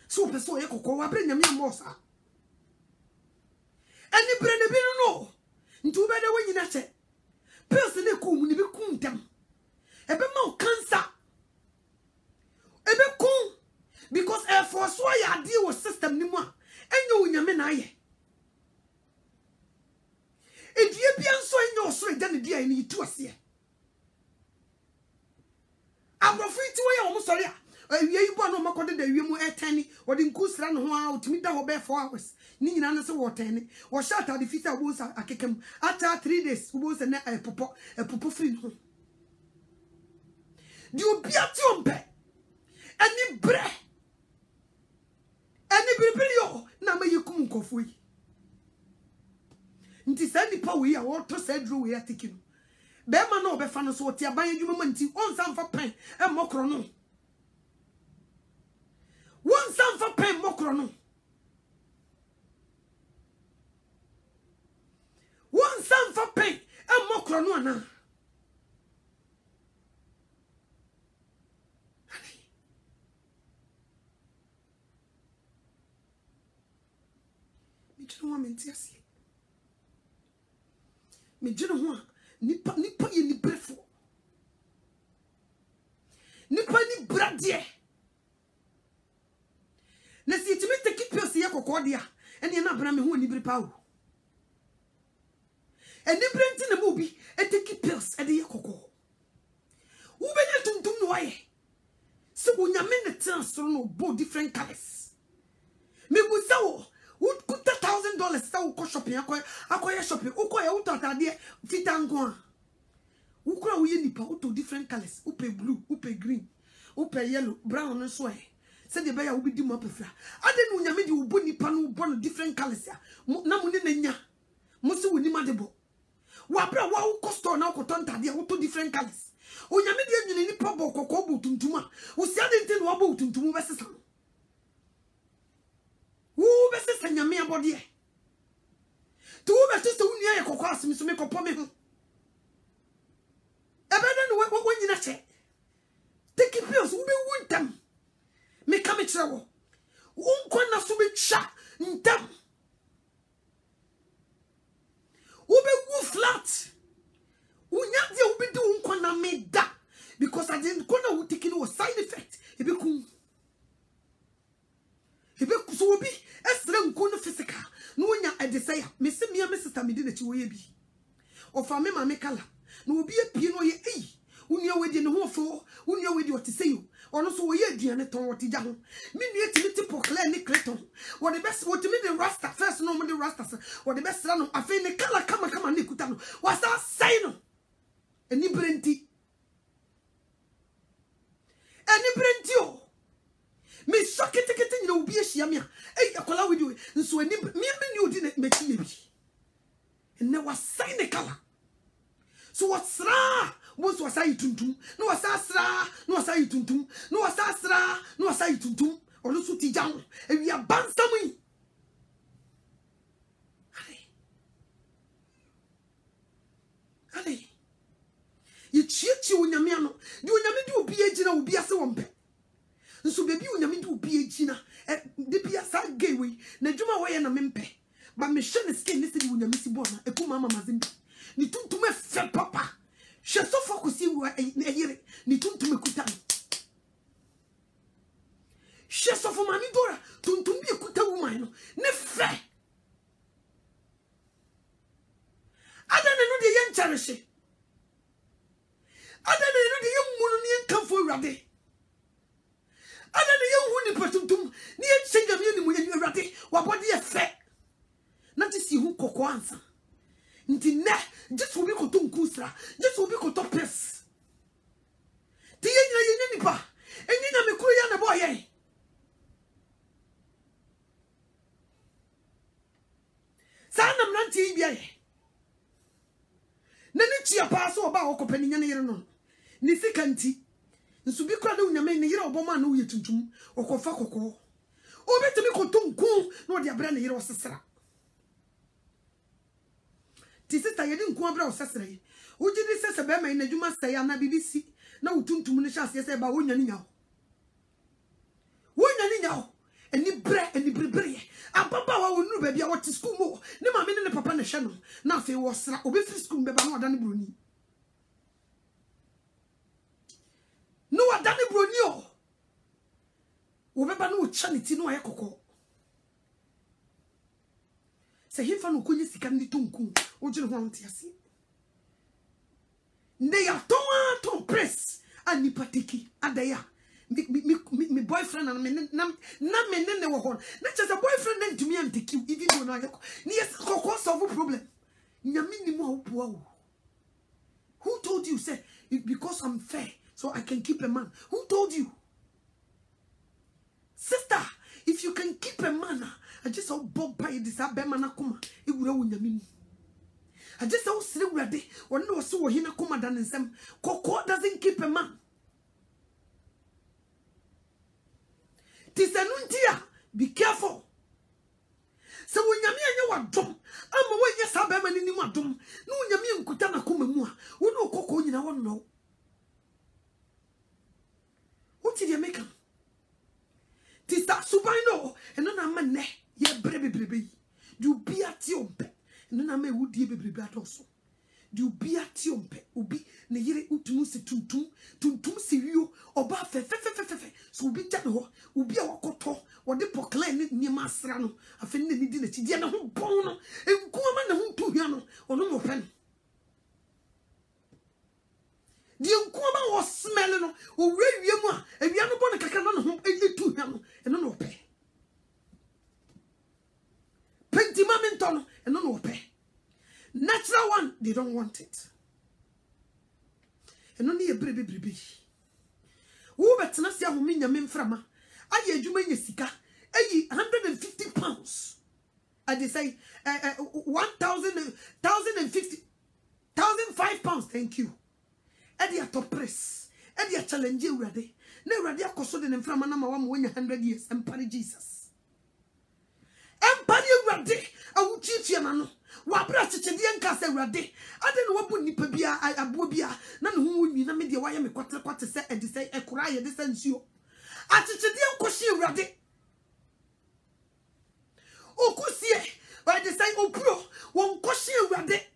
so person ye kokko wa bre nyame amosa any brand be no ntu be de wanyina che pills ne ko mu ni be kuntam ebe ma cancer ebe kun because air force why ya deal with system ni mu a enyo nyame na aye edie bia nso enyo so eda ne dia ni tu ase abrofiti we ya o mo sori a awie ibo no makode da wie mu etani wodi nkusra no ho a otimi da ho be 4 hours ni nyina no se wotani wo shata de fita wo sa akekam ata 3 days wo se na epopo free no di obia ti ombe ani bre yo na ma yikum nkofo yi nti sa nipa we a wo to sa dro we atiki no be ma na obefa no so ti aban adwuma ma nti on sa mfa pen e mokro no one son for pen mokro no one son for pen e mokro no ana mi jino wa menti asie mi jino ho nipa ye ni brefo nipa ni bradie na si timi take pills ye kokko dia ene na bra me ho ni bripa wo eni brenti na mo bi e take pills e de ye kokko wo be nya tuntum no waye se wo nya me ne transfer no bo different colors me bu sa wo kuta $1,000 sa wo ko shopping akoye shopping ukoye utotade fitango a wo kura wo ye nipa uto different colors upe blue upe green upe yellow brown no so e said the bear will be dim up a fla. I didn't know you would bunny panu born different colors. Namunina Musu will nimadebo. Wabra wow cost on our cotton tadia to different colors. O Yamidian in Pabo Cocobo Tuntuma, who said it in Wabo Tuntumu versus. Who versus and Yamia body? Two versus the Unia Cocas, Miss Mako Pomme. Evan, when you not say, take it pills, will be with them. Me come travel. Unkwana subicha ndam. Ube wu flat. Unyadi ube do unkwana me da because I didn't kona utiki no side effect. Ebe kum. Ebe kusobi esre unkona physical. No nya I desire. Me se me my sister me di na chiwoye bi. Ofa me ma me kala. No obi apie no ye eh. Unia wedi ne ho fo. Unia wedi what say you. Ono so we aduane ton woti ja ho me nua timi tipo clear ni creton what the best what me the rasta first no me the rasta what the best no afi ne kala kama ne kuta no wasa say no eni brenti o me sokete kete nyina obi chia me a akola we do nso ani me odi na mechi ye bi and was sign the color so what's ra was say tuntum no was asra no was say tuntum no was asra no was say tuntum or no so ti jam e wi abansam yi ale ye chichi onyame ano di onyame di obi agina obi ase wompe nso bebi onyame di obi agina de bia sa gewe na dwuma wo ye na mempe ba me hye ne skin ne se di onyame si bona ekuma mama zimbi ni tuntum efe papa hye so focus yi na yire ni tuntum ekuta hye so fo mani dora tuntum bi ekuta woman no ne fe adana no de yen charese adana no de yen munu ni enkamfo urade adana yen hu ni patuntum ni yen chenga mi ni mu yen urade wa body e fe na ti si hu kokko ansa nti ne just will be ko tonku sra just will be ko topes ti yen nipa enyi na me kuru ya na boy yen sana mnanti bia ye na ni chia pa so ba wo kopani nya ne yere no ni sikanti nso bi kura na unyame ne yere oboma na uye tuntum okofa kokko obetimi ko tonku na odi abra ne yere osesra ti sister yedi nku abra osesra yi uji di sese be ma na dwuma sey na BBC na utuntum ne hya se ba wonya ni nya eni bre ababa wa wonu ba bia wot school mo ne ma me ne papa ne hye no na afi wo sra obi free school be ba na oda ne broni no oda ne broni o wo be ba no chanity no aye kokko se hifa no konyi sika ndi tonku o jire ho antiase ne ya ton press ani patiki adaya me boyfriend and me ne wo hon na just a boyfriend and to me and take you even though na ni yes kokko solve problem nyame ni mo opuo who told you say because I'm fair so I can keep a man? Who told you? Sister, if you can keep a man, I just saw Bob by this abemana kuma e wura wunyame I just saw sire wurade or no so hina kuma dan nsem kokko doesn't keep a man. Tisanuntia, be careful. So when you mean you are dumb, I'm away, yes, I am any more dumb. No, you mean Kutana Kumamua, who no cocoa in our no. What did you make him? Tis that subino, and then I'm a ne, ye baby. Do be at your bed, and then I may would be baby also. Do be at your bed, ubi, ne yere utumus tuntum sirio, or bath, so be jano, ubi a wakoto, or the proclaim near Masrano, a fin in the Tidiana who bono, and Kuaman who to Yano, or no more pen. The Unkuma was smelling, or where you are, and Yano Bonacacana whom 82 Yano, and no pay. Pentimamenton, and no pay. Natural one, they don't want it. And only a baby. Who bet not see how many men from I hear you mean sika, 150 pounds. I say 1,050, 1,005 pounds, thank you. Eddie at top press, Eddie at challenge you ready. No radia cosodin and from Manama 100 years, and Paddy Jesus. And Paddy ready, I will teach you, man. Wabra chichedian kase rade ade no wabu nipa bia abo bia na no hu nwi na me de waya me kwate se e de se ekura ye de sansuo achichedian koshi rade okusie wa de sai opro won koshi rade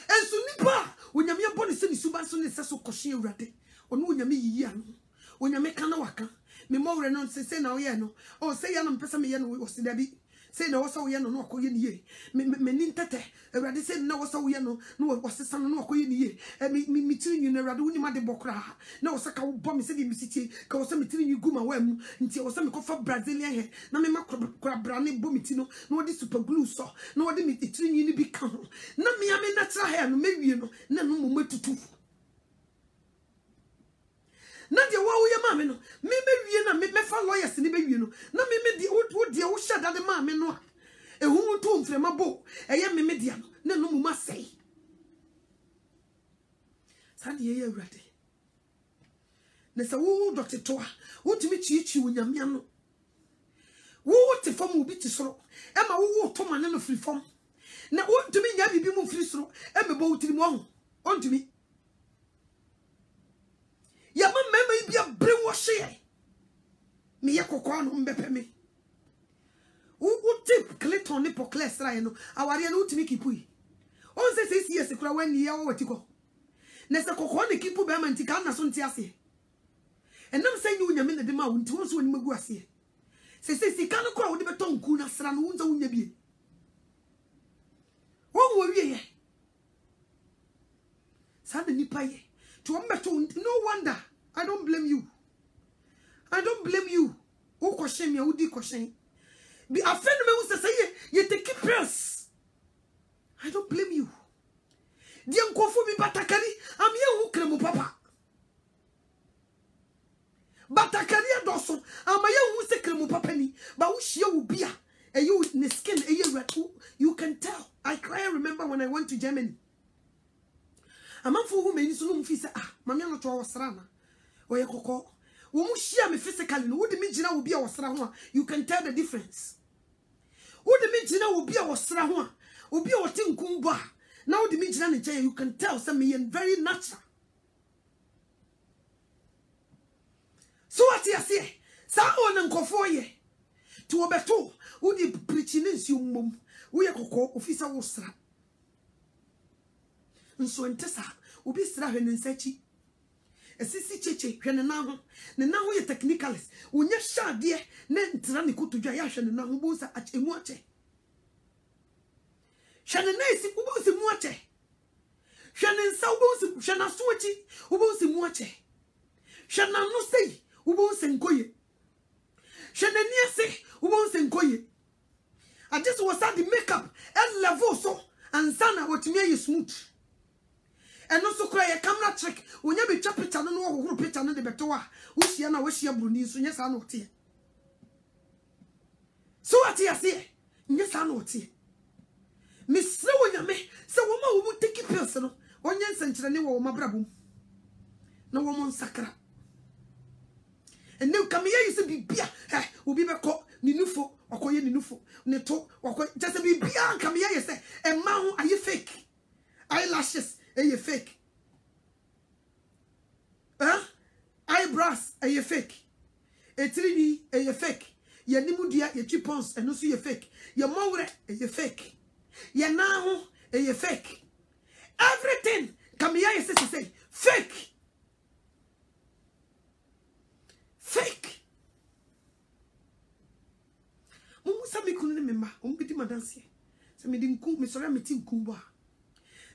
ensu nipa onyame boni se ni suba so ne se so koshi rade onu onyame yiyi anu onyame kana waka me mowre no se na oye no o se ya no mpesa me ye no o se dabi say no was we no akoye ni me nintete Ewrade say no was we no wasesa no akoye ni me tiri nyu na Ewrade woni ma de bokra na was ka wo bom me say me siti ka was me tiri nyu guma wa mu nti was me kofa Brazilian he na me makra brane bom ti no na wo de super glue so na wo de me tiri nyu ni bi ka ho na me ame natural hair no me wie no na no mo matutu na de wo ye ma maame no me wie na me fa lawyers ni be wie no na me di wo dia wo hye da de maame no a ehu to mfrema bo eye me dia no na no mu ma sei sade ye awrade na se wo dɔte to a wo timi chichi wo nyamia no wo te fam obi ti soro e ma wo to mane no free fam na wo timi nya bibi mu free soro e me bo wutiri mu ho ontimi ya ma mema bia brainwash ye me ye kokwa no mbepe me wo tip Clayton ni pokles ra ye no aware no wutimi kipui on se 6 years kura when ye wo watiko na se kokwa ne kipu be ma ntika na so nti ase enam se nyu nyame ne de ma wonti won so ni magu ase se kan ko a wo de beton ku na sra no wonza wonya bie wo wie ye sa de nipa ye to mbeto no wonder I don't blame you who question me who question be offend me who say ye take press I don't blame you dia nkofu bi batakari am ye who kremu papa batakari adoso am ye who se kremu papa ni ba who share wo bia e you ne skin e you you can tell I remember when I went to Germany amanfo hu meni so no mfi se mama no to wasra na oye kokko wo mu hia me physically no wo de me gina wo bia wasra ho a you can tell the difference wo de me gina wo bia wasra ho a obi a wote nkumbo a na wo de me gina ne che you can tell say me very natural so what you say sa on nkofo ye to obeto wo de preaching nsi mmom wo ye kokko ofisa wo sra nso ntesa obi sra hwe ne nsachi esisi cheche hwe ne na ho ye technicals wonya shade ne ntra ne kotodwa ya hwe ne na ho bo sa emu ache hwe ne na esi bo si mu ache hwe ne nsa bo si hwe na so achi bo si mu ache hwe na no sei bo si nkoye hwe ne ni ese bo si nkoye I just was at the makeup and level so and sana what me is smooth. And also cry a camera trick when you be chopping channel no picture no de betoa. Usia na washia bruni so yes I know tea. So what you say? Yes I know tea. Miss Rowan me so woman will take it personal. Onye senchire ne wo mabrabum. No woman sakra. And now come here you say bibia eh obi be ko ninufo okoye ninufo neto okoye just be bia come here you say e ma ho are you fake eyelashes are you fake eyebrows are you fake etrini are you fake ye nimudua ye chipons eno so ye fake ye mowre are you fake ye na ho are you fake everything come here you say fake fake. Mumu sami kunene memba, umbiti madansi. Sami di nku, misora miti nkumba.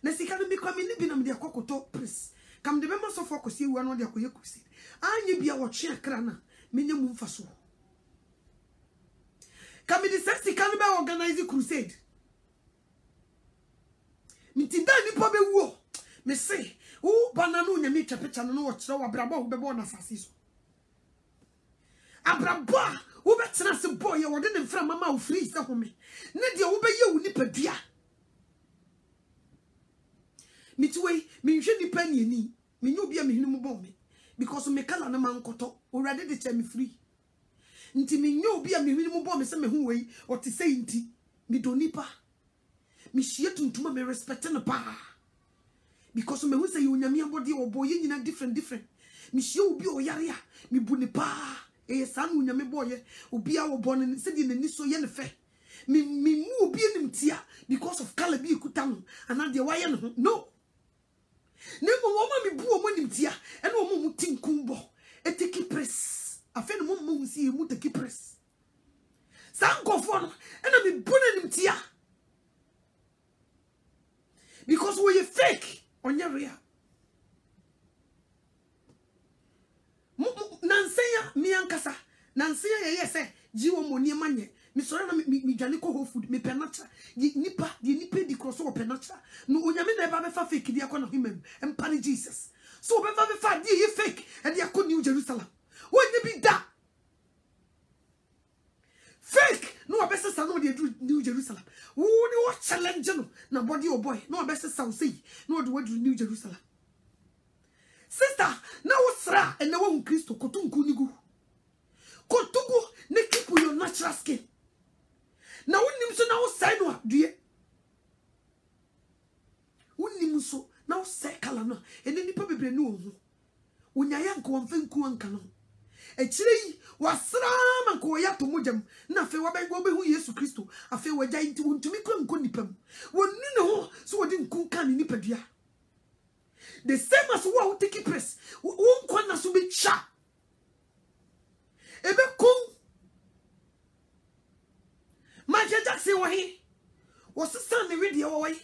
Na sika no mikwa mini bi na mdi akwa koto pris. Kam de bema so focus ye wano di akoye kusi. Anye bia watche akra na menye mu mfaso. Kam di sexy kan be organize crusade. Miti da nipa be wo. Me say, wo banana nya mi twa no wo kire wo brabo wo be bo na sase so. Abraba wo betena se boy ye wode ne mfra mama wo free se home ne de wo be ye wo nipadua mitwe me hwe nipa ni ani me nyu bia me hinu mo bon me because me kala na mankoto already de che me free nti me nyu bia me hinu mo bon me se me hu wei o te sei nti me do nipa me hie tuntuma me respect no pa because me hu say you nyame abode wo boy nyina different me hie obi o yare a me bu ne pa sanu nyame boye obi a wo bon se di nani so ye ne fe me mu obi enim tia because of color bi ekuta no ana de waye no no ne mo wo ma me bu o mo nim tia e na o mo tinkumbo etiki press afa no mo si e mu teki press sankofo no e na me bu na nim tia because we fake onye real Nansenya mi ankasa nansenya ye se jiwo moni manye mi soro na mi dwane ko whole food mi penacha nipa di cross o penacha no onyame na ba be fa fake di akọ na human empare Jesus so be fa di ye fake e di akọ New Jerusalem be da. Fake. No, I best say no dey do New Jerusalem. Who ni what challenge no na body or boy. No, I best say say no the word New Jerusalem. Sister, now sra and now Christo kotunku nigu. Kotungu ne keep your natural skin. Now when so now say no do Unim so now say kalana and then nipa bebre no ho. Unyaya nko amfenku anka no. Echire wasra man ko ya to mojam na fe wabego be hu Yesu Kristo afe wagya nti wontumi kra nko nipam. Wonu ne ho so wodi nku kan nipadua. The same as what take place. Won kwana so be cha. Ebe kum. Michael Jackson wa he. Was stand the radio wa he.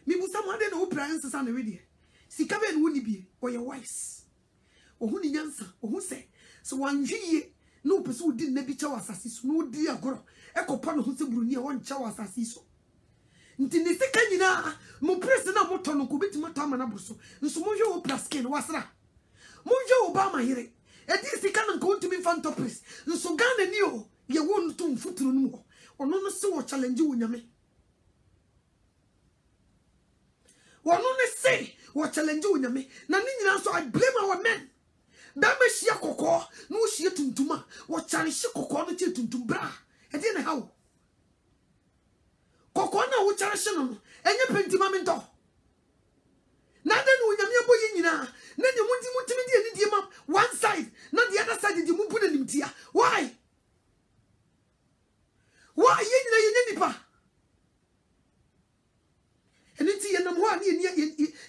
Mi busa mo ade no prayer stand the radio. Sika be no ni bi. O ye wise. O hu ni nyansa. O hu se. So wan hwiye. No person wo di na bi cha wasase so. No di agoro. Ekopa no hu se buruni e won cha wasase so. Nti ne sika nyina mo press na mo tono ko betima to amana bruso nso mo hwe wo plaskin wasra mo hwe wo ba ma yire e di sika na ko ntumi fan to press nso Ghana ni o ye won to mfuturu no ho ono no se wo challenge wo nyame wono ne se wo challenge wo nyame na ni nyina so I blame our men da me hia kokko no hia tuntuma wo challenge kokko no che tuntum bra e di na hawo Kokona wo charge no enye pentima mento na de no nyame aboye nyina na de mutimi de ni ma one side na the other side de mumpu na nimtia why ye nyina ye nipa eniti ye nam ho ani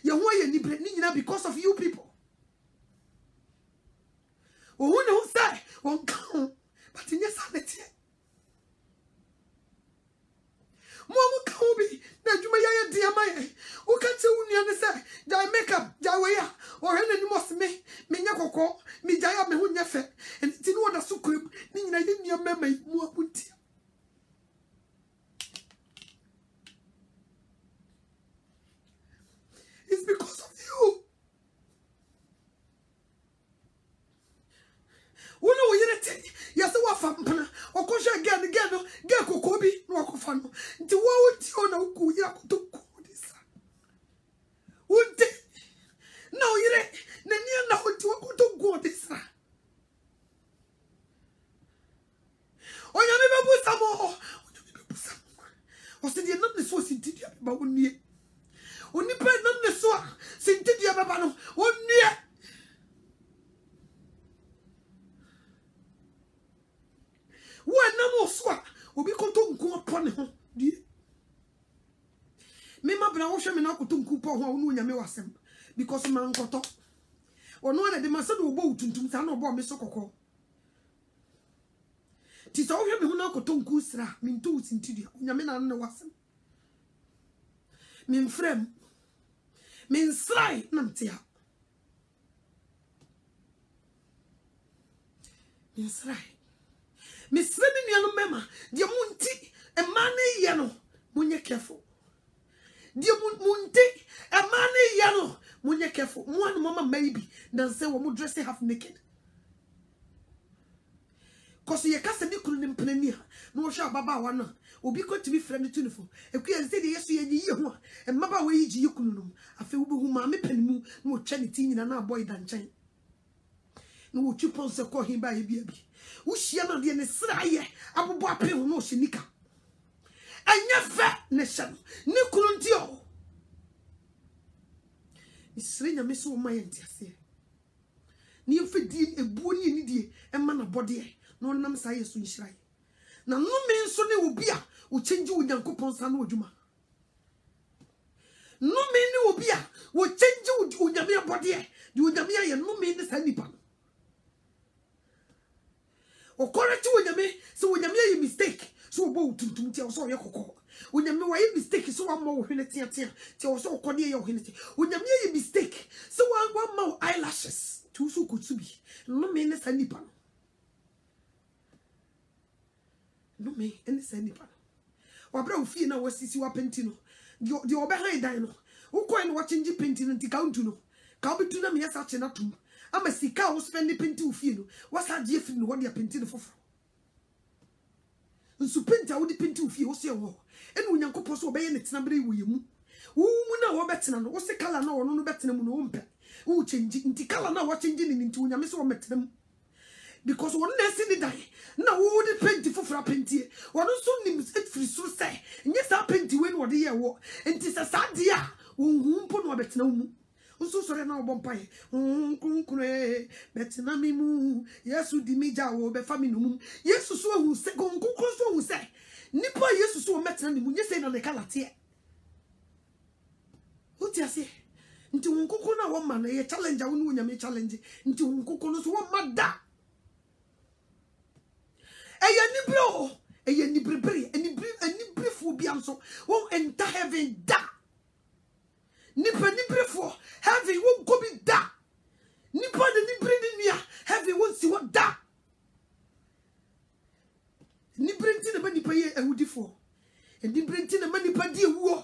ye ho ye ni bre ni nyina because of you people o hu ne ho say won ka but nye sanete Momu kaubi na juma ya dia mai o ka che unia ne se ja makeup ja we ya o he na ni mos me nya kokko mi ja ya me hu nya fe enti no da so krem ni nyina ye nia mema mu apunti It's because of you Uno wo yere te yase wa fa mpana okosha again no ge kokobi no akofa no nti wo uti ona uku yira kotoku disa unte na yire na nia na uti wa kotoku disa onya me bebusa mo o se die nam ne so sintidia ba wonnie oni pe nam ne so sintidia ba no wonnie Wo so obi konto nku opone ho die me mabra wo hwe me na konto nku po ho wo nya me wasem because man koto ono na de masa do bo tuntum sa na obo me so kokko ti so hwe me ho na konto nku sra me ntu sintidia nya me na wasem me mfrem me nsrai na mtia me nsrai Miss Remy Mema, dear Munti, a money yano, Munye careful. Dear Munti, a money yano, Munye careful. One mama maybe, than say one dress half naked. Cause ye cast a nickel in Penania, no shall Baba one, will be good to be friendly to the a queer said yes, ye and Maba wage you kunum, a few whom I penny no charity in an boy than chain. No chupons call him by a baby. Ushia na de ne sraye abobo ape ho no shinika anya fa ne sha ne kunu ntio isrenya me so maye ntiase ne yefedi ebuo ne ni die e ma na bode no nam sa yesu nhiraye na no me nso ne obi a o change Onyankopon sa na odwuma no me ne obi a o change Onyame bode de Onyame ye no me ne sa nipa o correct Onyame so Onyame ye mistake so bo tuntum ti o so ye kokko Onyame wa ye mistake so wa ma wo hwene tia ti o so okode ye hwene ti Onyame ye mistake so wa ma eyelashes tu so kutubi no me ne sa nipa no me ene sa nipa wa bra ofie na wasisi wa penti no de obe han dan no wo koy no wa change penti no nti ka untu no ka obetu na me yasa che na tum ama sika wo spend penti ufie no wasa die fi no wode penti no foforo nsu penti a wode penti ufie wo se wo ene onyankopɔ so obeye ne tena bere wo yemu wo mu na wo betena no wo se kala na wo no betena mu no wo mpe wo change nti kala na wo change ni nti onyame so wo metena mu because one na si ni dai na wo de penti foforo penti wo no so nim it free so say nye sa penti we no wode ye wo nti sa de a wo humpo no betena mu unso sore na obompaye kunkure betena mi mu yesu di mi ja wo be fa mi no mu yesu so hu se kunkure so hu se nipa yesu so metena ni mu nye se na ne kala te uti ase nti kunkure na wo ma na ye challenge a wo ni onyame challenge nti kunkure no so wo ma da eya ni brebre eni fu bi am so wo enter heaven da nipa ni brefo heaven won go bi da nipa de ni bre ni nia heaven won si what da ni brenti na nipa ye awudifo ni brenti na nipa di ewuo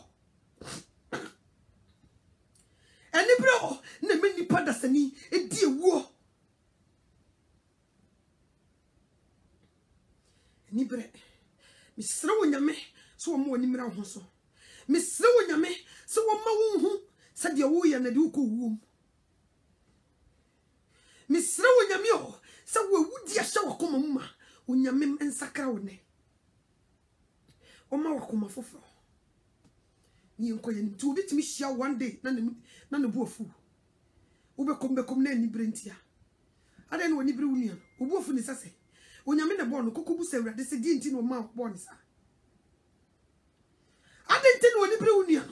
eni bro na nipa da sani e di ewuo ni bre mi sra wonyame so mo ni mra ho so mi sra wonyame so wo ma wo hu se de wo ye na de ko wu mi sra wonyame o se wo wudi a hye wakoma mma wonyame ensakra wo ne o ma wakoma foforo ni enko ye nti obi timi hia one day na ne bu afu wo be kom na ni brentia ade na oni bre wunua obu afu ni sase wonyame ne bo no kokobu se wrade se di nti no ma bo ni sa ade nti no oni bre wunua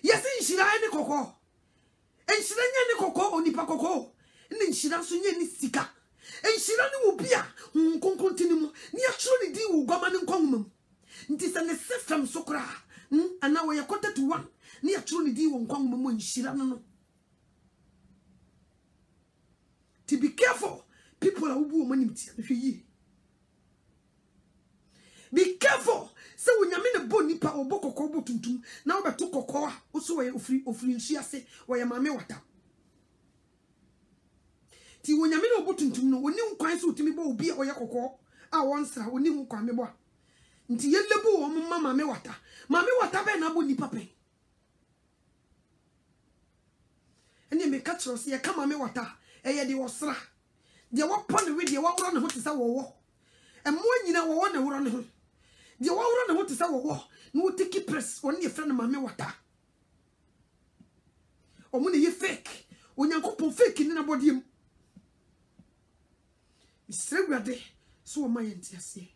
yes nshira ene koko enshira nya ne koko onipa koko ne nshira so nya ni sika enshira ne obi a nkonkontini mu ne atro ne di wo gwama ne nkonwum nti se ne sefam sokra ana wo ye quarter to 1 ne atro ne di wo nkonwum mu nshira no to be careful people are ubu mani mti hwe be careful se wonyame ne bo nipa obo kokko bo tuntum na obeto kokko a wo so ofri nsu ase wo ye mame wata ti wonyame ne obo tuntum no woni nkwan so otimi bo obi a wo ye kokko a wonsra woni hu kwa me bo nti ye lebu wo mame wata be na bo nipa pen ene me ka tro se ye ka mame wata eye de wo sra de wo pon we de wo woro ne ho te sa wo wo emo nyina wo wo ne woro ne ho de wo woro ne ho te sa wo wo no tiki press won ye frɛ no mame wata o mu ne ye fake onyankopon fake ni na bodiem misre guade so wo maye ntiase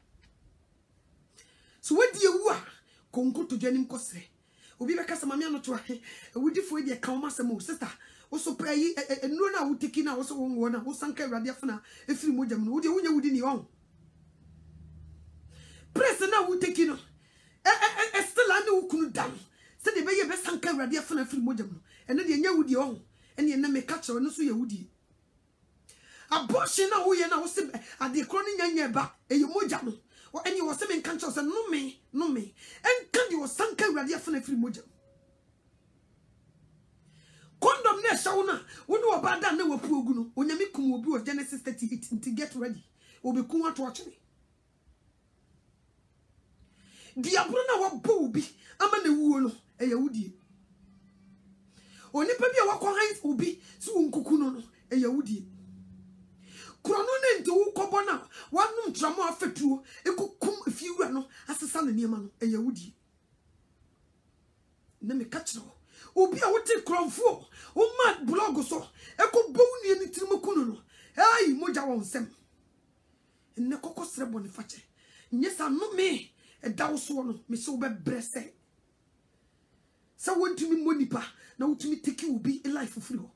so wadi ewu a konko to dwanim kosre obi be kasa mame anoto ahe ewudifo e de ka o masem o sister wo so pay enu na wo tiki na wo so wo na wo sanka awade afana efiri mojam no wo de wonya wudi ni on press na wo tiki no still ane wo kunu dam se de be ye be sanka awade afana efiri mojam no ene de nya wudi on ene na me ka kire no so ye wudi abortion na wo ye na wo se ade kro ni nya ba eye mojam no wo ene wo se me kan kire so no me enka de wo sanka awade afana efiri mojam condom na shawuna woni obada na wapu ogu no onyame kum obi o Genesis 38 to get ready obekun ato ochene diabro na wabo obi ama na wuo no eyawudie onipa bia wakọ han obi so nkuku no eyawudie krono na nti wo kobo na wanum tramo afetuo ekukum fiwura no asesa na niema no eyawudie na me kachiro obi a wote kronfo o ma blog so eko bowni ni tirimukuno no ai moja won sem enne kokko srebo ne fache nyesa no me e dawso no me se obe brese sa wontumi monipa na wotumi teki obi life free ho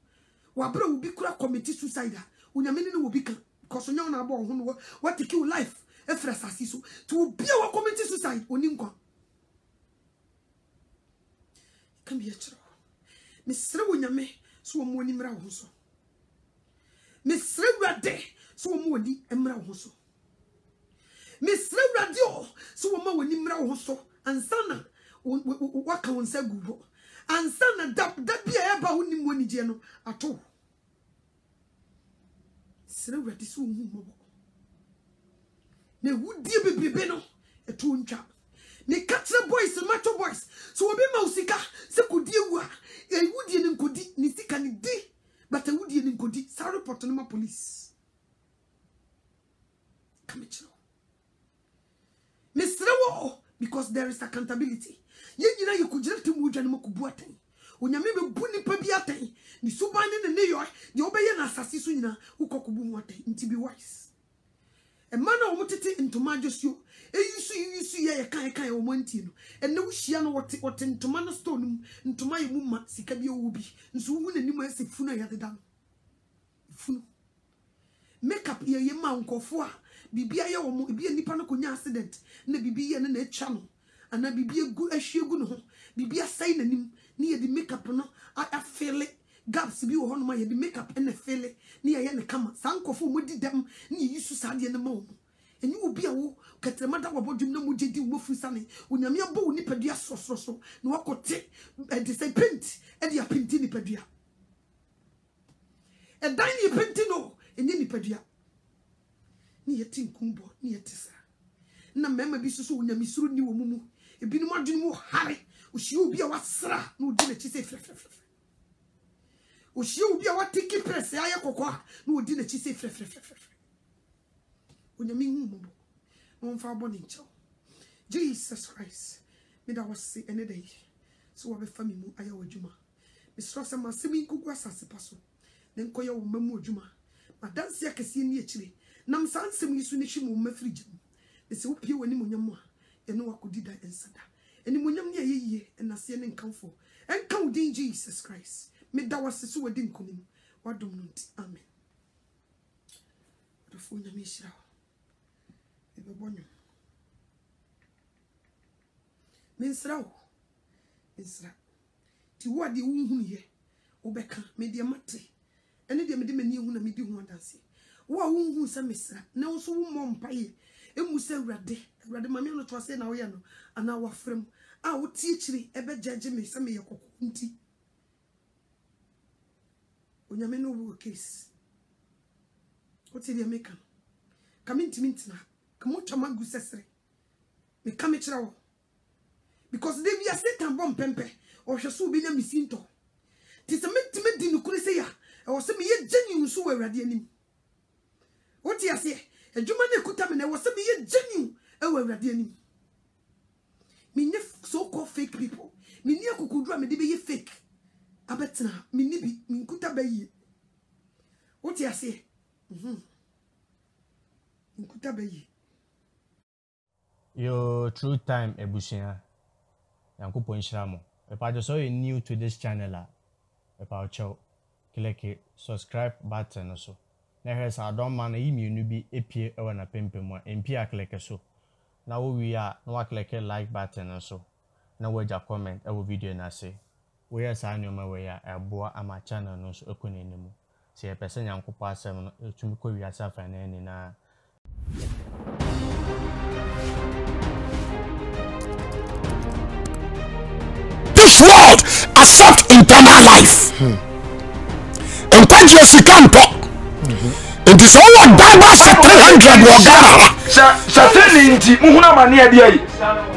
wa bra obi kura committee suicide unyame ne obi kan koso nya na abo ho no wa teki life e fresa siso to obi a wa committee suicide oni nkwa kan bi achiro misre wonyame so wo mo ni mra wo so misre wade so wo mo ni mra wo so misre wade o so wo ma woni mra wo so ansana waka won sa gubo ansana da bia e ba woni mo ni je no ato sere wrede so hu mobo na wudie bebrebe no eto ntwa me katra boys macho boys so obi ma usika se kodie wu a wudie ni nkodi ni sika ni di but wudie ni nkodi sa report no ma police come chiro Mr. Wo because there is accountability ye nyina ye kujira temu dwane makubu aten onyame be bu nipa bi aten ni suban ne yo de obeye na asase so nyina ukokubu mu aten nti be wise e mana o mutete ntoma adwosio eyusu ye kan o monti no enne wo hia no wote ntoma no store no ntoma ye mu ma sika bi owo bi nso wu nanim asifu no yade da funu makeup ye ma nkofo a bibia ye wo mo bibia nipa no konya accident na bibia ye na etwa no ana bibia gu ahwiegu no ho bibia sai nanim ni ye di makeup no afele gaps bi wo ho no ma ye di makeup na fele ni ye ne kama sankofo mo di dem ni yisu sade ne ma wo eni obi a wo katremada wabodwum na mo jedi wo fusane onyame abo wo nipadua so na wakote de say paint e dia paint nipadua e dan ni paint no eni nipadua ni yeti nkumbo ni yetisa na mema bi so onyame suru ni wo mumu ebinum adwene wo hare ohie obi a wasra na odi na chise frefrefre ohie obi a watiki press aye kokwa na odi na chise frefrefre onyame hu mubo onfa boni ncho Jesus Christ me da wase ene day so wo be fami mu aye wadwuma me sro se masemi nkugu asase paso ne nkoye wo mamu wadwuma madanse akese ni akire nam sansem yisu ne hwimu mafrigye ne se wo pie wani munyam a eno wakodi da ensada eni munyam ne ayeye enase ne nkanfo enka udin Jesus Christ me da wase so wadi nkonim wadom no nti amen dofo nyame hira ebe bonyo mensra ti wadi unhunu ye obeka me de mate ene de me de mani ehunu na me di hu adanse wo unhunu sa mesra na wo so wo mompaye emu se awrade mame no to ase na wo ye no ana wafrem a wo tie kire ebe judge me se me ye kokko nti onyame no wo case o ti de meka kamintimintina kamo chamagu sesre me kame kira wo because they be a Satan bomb pempe or shasu be na misinto tis a mentime di nukuri se ya e wo se me ye genuine so we awrade anim what you say adwuma na ekuta me na wo se me ye genuine e wo awrade anim me ne so called fake people me ni akukudura me de be ye fake abetna me ni bi me nkuta ba yi what you say nkuta ba yi yo true time ebusia yankopo nshiramo if so you new to this channel click subscribe button so na here sa don man yi mienu bi epie ewa na pempem a empia click so na wo wi a na wa click like button so na wo ja comment ewo video na say we yes anyoma we ya eboa ama channel no so ekonenimu se e pese yankopo asem no etumi ko wi asa fa na ni na this world accept eternal life. And quite yes, you can't talk. It is all about 300 Wagara. Sa 30 muhuna mania dia.